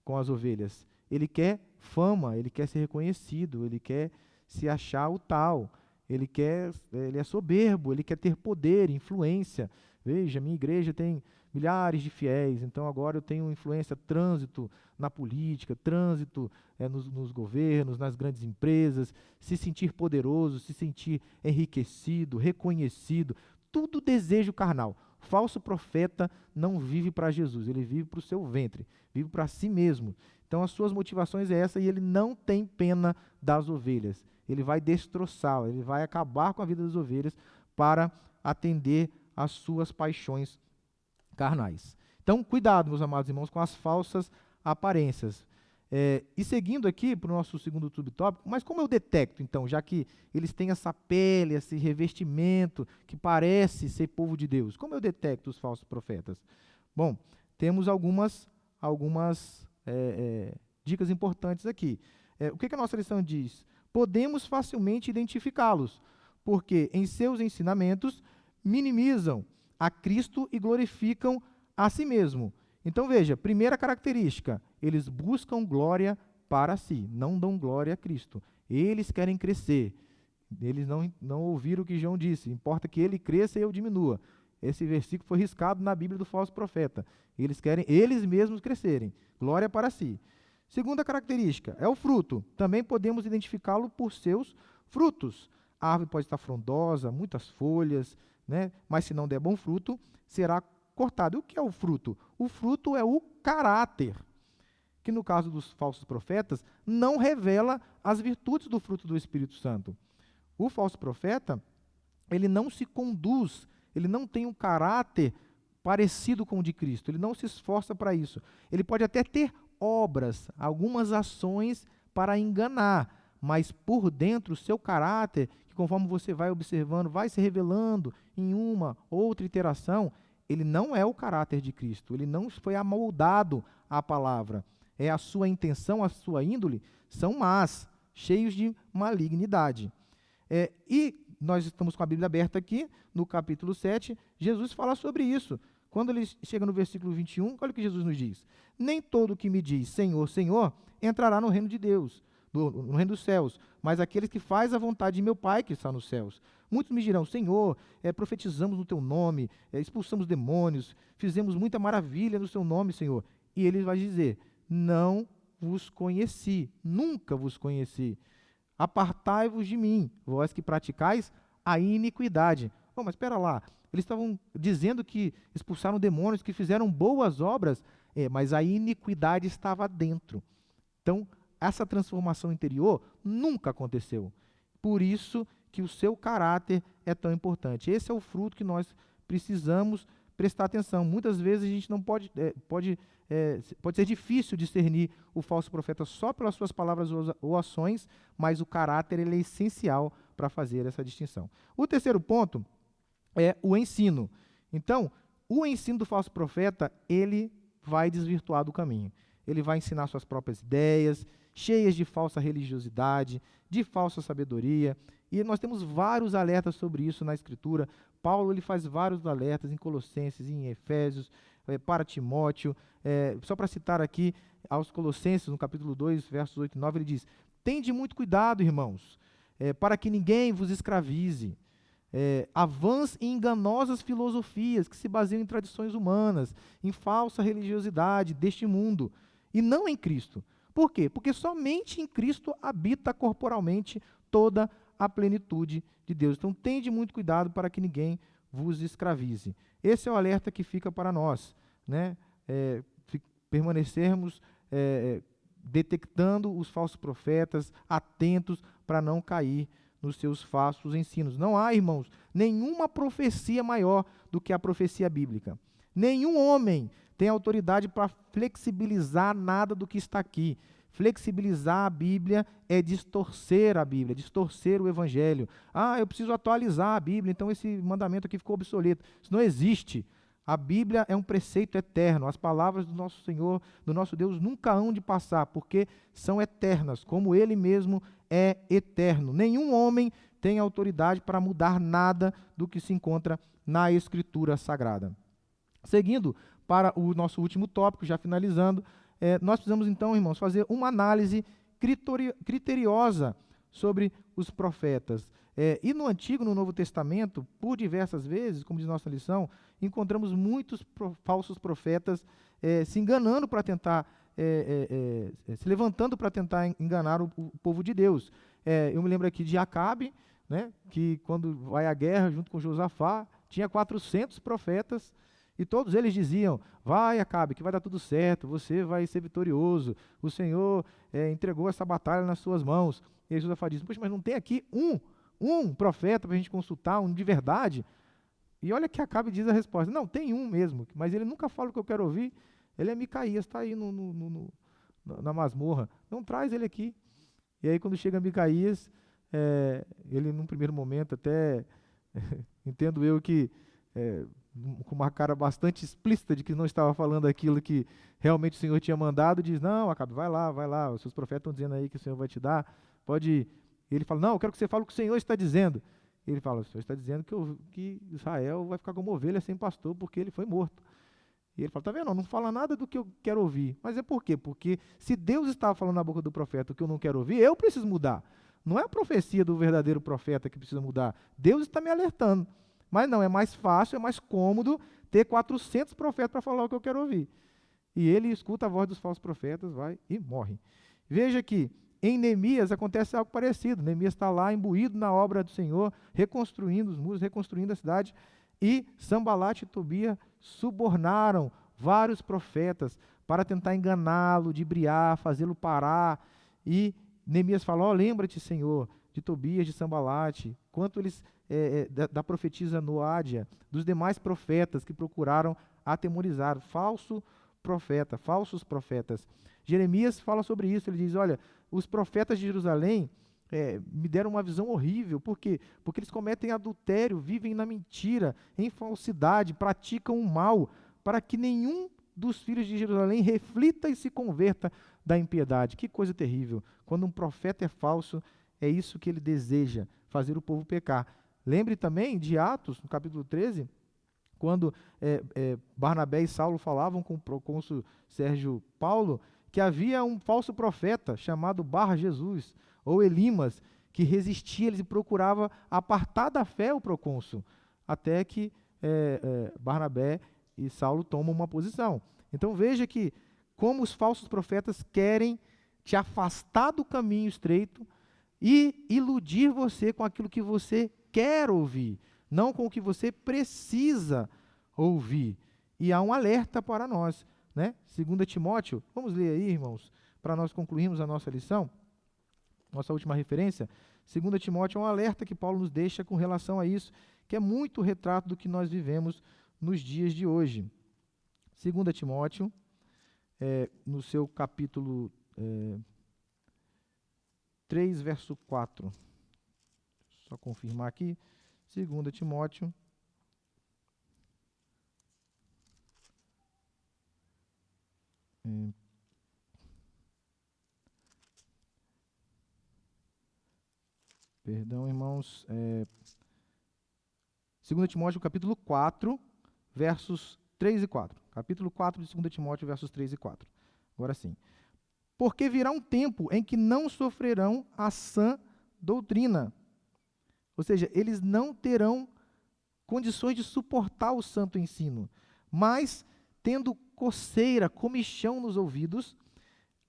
com as ovelhas. Ele quer fama, ele quer ser reconhecido, ele quer se achar o tal. Ele é soberbo, ele quer ter poder, influência. Veja, minha igreja tem milhares de fiéis, então agora eu tenho influência, trânsito na política, trânsito nos governos, nas grandes empresas, se sentir poderoso, se sentir enriquecido, reconhecido, tudo desejo carnal. Falso profeta não vive para Jesus, ele vive para o seu ventre, vive para si mesmo. Então as suas motivações é essa e ele não tem pena das ovelhas. Ele vai destroçá-la, ele vai acabar com a vida das ovelhas para atender às suas paixões carnais. Então, cuidado, meus amados irmãos, com as falsas aparências. E seguindo aqui para o nosso segundo subtópico, mas como eu detecto, então, já que eles têm essa pele, esse revestimento que parece ser povo de Deus, como eu detecto os falsos profetas? Bom, temos algumas dicas importantes aqui. O que a nossa lição diz? Podemos facilmente identificá-los, porque em seus ensinamentos minimizam a Cristo e glorificam a si mesmo. Então veja, primeira característica, eles buscam glória para si, não dão glória a Cristo. Eles querem crescer, eles não ouviram o que João disse, importa que ele cresça e eu diminua. Esse versículo foi riscado na Bíblia do falso profeta. Eles querem eles mesmos crescerem, glória para si. Segunda característica, é o fruto. Também podemos identificá-lo por seus frutos. A árvore pode estar frondosa, muitas folhas, né? Mas se não der bom fruto, será cortado. E o que é o fruto? O fruto é o caráter, que no caso dos falsos profetas, não revela as virtudes do fruto do Espírito Santo. O falso profeta, ele não se conduz, ele não tem um caráter parecido com o de Cristo. Ele não se esforça para isso. Ele pode até ter obras, algumas ações para enganar, mas por dentro o seu caráter, que conforme você vai observando, vai se revelando em uma outra interação, ele não é o caráter de Cristo, ele não foi amoldado à palavra. É a sua intenção, a sua índole, são más, cheios de malignidade. E nós estamos com a Bíblia aberta aqui, no capítulo 7, Jesus fala sobre isso. Quando ele chega no versículo 21, olha o que Jesus nos diz. Nem todo que me diz Senhor, Senhor, entrará no reino de Deus, no reino dos céus, mas aqueles que fazem a vontade de meu Pai que está nos céus. Muitos me dirão, Senhor, profetizamos no teu nome, expulsamos demônios, fizemos muita maravilha no seu nome, Senhor. E ele vai dizer, não vos conheci, nunca vos conheci. Apartai-vos de mim, vós que praticais a iniquidade. Oh, mas espera lá, eles estavam dizendo que expulsaram demônios, que fizeram boas obras, mas a iniquidade estava dentro. Então, essa transformação interior nunca aconteceu. Por isso que o seu caráter é tão importante. Esse é o fruto que nós precisamos prestar atenção. Muitas vezes a gente não pode ser difícil discernir o falso profeta só pelas suas palavras ou ações, mas o caráter ele é essencial para fazer essa distinção. O terceiro ponto é o ensino. Então, o ensino do falso profeta, ele vai desvirtuar do caminho. Ele vai ensinar suas próprias ideias, cheias de falsa religiosidade, de falsa sabedoria, e nós temos vários alertas sobre isso na Escritura. Paulo ele faz vários alertas em Colossenses, em Efésios, para Timóteo. Só para citar aqui, aos Colossenses, no capítulo 2, versos 8 e 9, ele diz, tende muito cuidado, irmãos, para que ninguém vos escravize. Avance em enganosas filosofias que se baseiam em tradições humanas, em falsa religiosidade deste mundo, e não em Cristo. Por quê? Porque somente em Cristo habita corporalmente toda a plenitude de Deus. Então, tende muito cuidado para que ninguém vos escravize. Esse é o alerta que fica para nós, né? Permanecermos detectando os falsos profetas, atentos para não cair nos seus falsos ensinos. Não há, irmãos, nenhuma profecia maior do que a profecia bíblica. Nenhum homem tem autoridade para flexibilizar nada do que está aqui. Flexibilizar a Bíblia é distorcer a Bíblia, distorcer o Evangelho. Eu preciso atualizar a Bíblia, então esse mandamento aqui ficou obsoleto. Isso não existe. A Bíblia é um preceito eterno. As palavras do nosso Senhor, do nosso Deus, nunca hão de passar, porque são eternas, como Ele mesmo é eterno. Nenhum homem tem autoridade para mudar nada do que se encontra na Escritura Sagrada. Seguindo para o nosso último tópico, já finalizando, nós precisamos então, irmãos, fazer uma análise criteriosa sobre os profetas. E no Antigo e no Novo Testamento, por diversas vezes, como diz nossa lição, encontramos muitos falsos profetas se enganando para tentar, se levantando para tentar enganar o povo de Deus. Eu me lembro aqui de Acabe, né, que quando vai à guerra junto com Josafá, tinha 400 profetas, e todos eles diziam, vai Acabe, que vai dar tudo certo, você vai ser vitorioso, o Senhor entregou essa batalha nas suas mãos. E aí Josafá diz, poxa, mas não tem aqui um profeta para a gente consultar, um de verdade? E olha que Acabe diz a resposta, não, tem um mesmo, mas ele nunca fala o que eu quero ouvir, ele é Micaías, está aí na masmorra, não traz ele aqui. E aí quando chega Micaías, ele num primeiro momento até, entendo eu que, com uma cara bastante explícita de que não estava falando aquilo que realmente o Senhor tinha mandado, diz, não, Acabe, vai lá, os seus profetas estão dizendo aí que o Senhor vai te dar, pode ir. E ele fala, não, eu quero que você fale o que o Senhor está dizendo. E ele fala, o Senhor está dizendo que Israel vai ficar como ovelha sem pastor, porque ele foi morto. E ele fala, tá vendo, não fala nada do que eu quero ouvir. Mas é por quê? Porque se Deus estava falando na boca do profeta o que eu não quero ouvir, eu preciso mudar. Não é a profecia do verdadeiro profeta que precisa mudar. Deus está me alertando. Mas não, é mais fácil, é mais cômodo ter 400 profetas para falar o que eu quero ouvir. E ele escuta a voz dos falsos profetas, vai e morre. Veja que em Neemias acontece algo parecido. Neemias está lá imbuído na obra do Senhor, reconstruindo os muros, reconstruindo a cidade, e Sanbalate e Tobia subornaram vários profetas para tentar enganá-lo, ludibriar, fazê-lo parar. E Neemias fala, lembra-te, Senhor, de Tobias, de Sanbalate, quanto eles, da profetisa Noádia, dos demais profetas que procuraram atemorizar, falso profeta, falsos profetas. Jeremias fala sobre isso, ele diz, olha, os profetas de Jerusalém me deram uma visão horrível. Por quê? Porque eles cometem adultério, vivem na mentira, em falsidade, praticam o mal, para que nenhum dos filhos de Jerusalém reflita e se converta da impiedade. Que coisa terrível. Quando um profeta é falso, é isso que ele deseja, fazer o povo pecar. Lembre também de Atos, no capítulo 13, quando Barnabé e Saulo falavam com o procônsul Sérgio Paulo, que havia um falso profeta chamado Bar Jesus, ou Elimas, que resistia, ele procurava apartar da fé o procônsul, até que Barnabé e Saulo tomam uma posição. Então veja que como os falsos profetas querem te afastar do caminho estreito e iludir você com aquilo que você quer ouvir, não com o que você precisa ouvir. E há um alerta para nós, né? 2 Timóteo, vamos ler aí, irmãos, para nós concluirmos a nossa lição, nossa última referência. 2 Timóteo é um alerta que Paulo nos deixa com relação a isso, que é muito retrato do que nós vivemos nos dias de hoje. 2 Timóteo, no seu capítulo 3, verso 4. Só confirmar aqui. 2 Timóteo. Perdão, irmãos. 2 Timóteo, capítulo 4, versos 3 e 4. Capítulo 4 de 2 Timóteo, versos 3 e 4. Agora sim. Porque virá um tempo em que não sofrerão a sã doutrina. Ou seja, eles não terão condições de suportar o santo ensino, mas, tendo coceira, comichão nos ouvidos,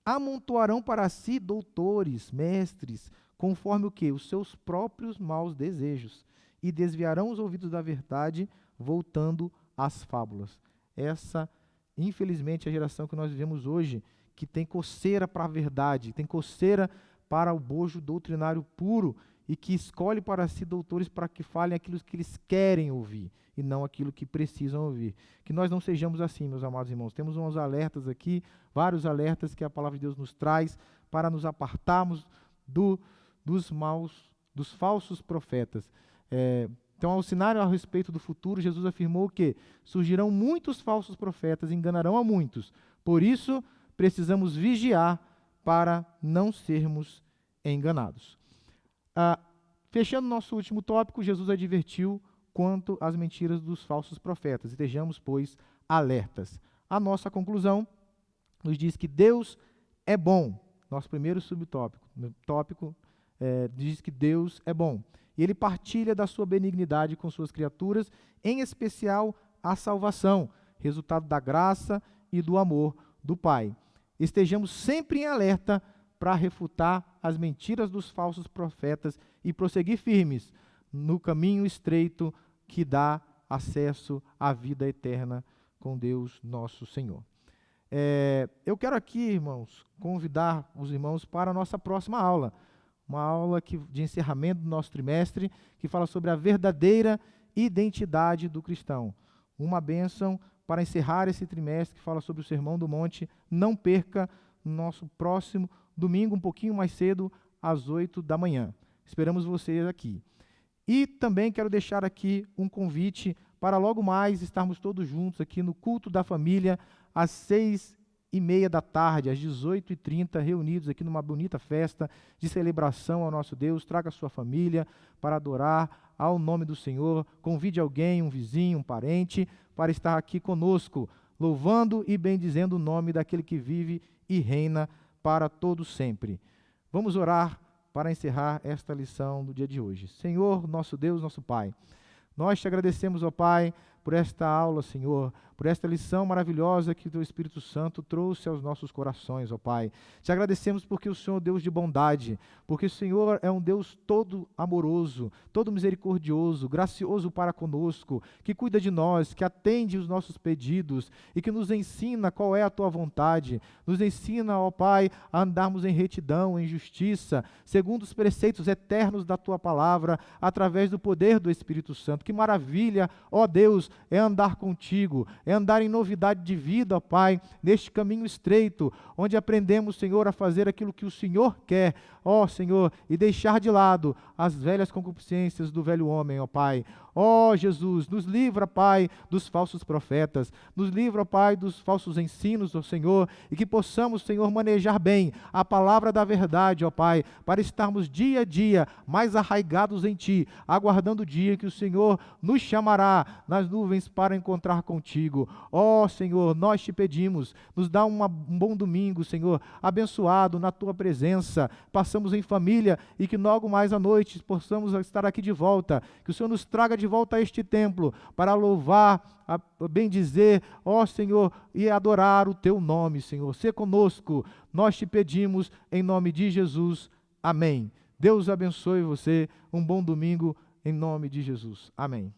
amontoarão para si doutores, mestres, conforme o quê? Os seus próprios maus desejos, e desviarão os ouvidos da verdade, voltando às fábulas. Essa, infelizmente, é a geração que nós vivemos hoje, que tem coceira para a verdade, tem coceira para o bojo doutrinário puro, e que escolhe para si doutores para que falem aquilo que eles querem ouvir, e não aquilo que precisam ouvir. Que nós não sejamos assim, meus amados irmãos. Temos uns alertas aqui, vários alertas que a palavra de Deus nos traz para nos apartarmos dos falsos profetas. Então, ao cenário a respeito do futuro, Jesus afirmou que surgirão muitos falsos profetas, enganarão a muitos. Por isso, precisamos vigiar para não sermos enganados. Fechando nosso último tópico, Jesus advertiu quanto às mentiras dos falsos profetas. Estejamos, pois, alertas. A nossa conclusão nos diz que Deus é bom. Nosso primeiro tópico diz que Deus é bom. E Ele partilha da sua benignidade com suas criaturas, em especial a salvação, resultado da graça e do amor do Pai. Estejamos sempre em alerta para refutar as mentiras dos falsos profetas e prosseguir firmes no caminho estreito que dá acesso à vida eterna com Deus nosso Senhor. Eu quero aqui, irmãos, convidar os irmãos para a nossa próxima aula, uma aula de encerramento do nosso trimestre, que fala sobre a verdadeira identidade do cristão. Uma bênção para encerrar esse trimestre, que fala sobre o Sermão do Monte. Não perca nosso próximo domingo, um pouquinho mais cedo, às 8 da manhã. Esperamos vocês aqui. E também quero deixar aqui um convite para logo mais estarmos todos juntos aqui no culto da família, às 6h30 da tarde, às 18h30, reunidos aqui numa bonita festa de celebração ao nosso Deus. Traga a sua família para adorar ao nome do Senhor. Convide alguém, um vizinho, um parente, para estar aqui conosco, louvando e bendizendo o nome daquele que vive e reina para todos sempre. Vamos orar para encerrar esta lição do dia de hoje. Senhor, nosso Deus, nosso Pai, nós te agradecemos, ó Pai, por esta aula, Senhor, por esta lição maravilhosa que o Teu Espírito Santo trouxe aos nossos corações, ó Pai. Te agradecemos porque o Senhor é um Deus de bondade, porque o Senhor é um Deus todo amoroso, todo misericordioso, gracioso para conosco, que cuida de nós, que atende os nossos pedidos e que nos ensina qual é a Tua vontade. Nos ensina, ó Pai, a andarmos em retidão, em justiça, segundo os preceitos eternos da Tua palavra, através do poder do Espírito Santo. Que maravilha, ó Deus, é andar contigo, é andar em novidade de vida, ó Pai, neste caminho estreito, onde aprendemos, Senhor, a fazer aquilo que o Senhor quer, ó Senhor, e deixar de lado as velhas concupiscências do velho homem, ó Pai. Ó Jesus, nos livra, Pai, dos falsos profetas, nos livra, Pai, dos falsos ensinos, ó Senhor, e que possamos, Senhor, manejar bem a palavra da verdade, ó Pai, para estarmos dia a dia mais arraigados em Ti, aguardando o dia que o Senhor nos chamará nas nuvens para encontrar contigo. Ó Senhor, nós te pedimos, nos dá um bom domingo, Senhor, abençoado na Tua presença, passamos em família e que logo mais à noite possamos estar aqui de volta, que o Senhor nos traga de volta a este templo para louvar, a bendizer, ó Senhor, e adorar o Teu nome, Senhor. Sê conosco, nós te pedimos em nome de Jesus. Amém. Deus abençoe você, um bom domingo em nome de Jesus. Amém.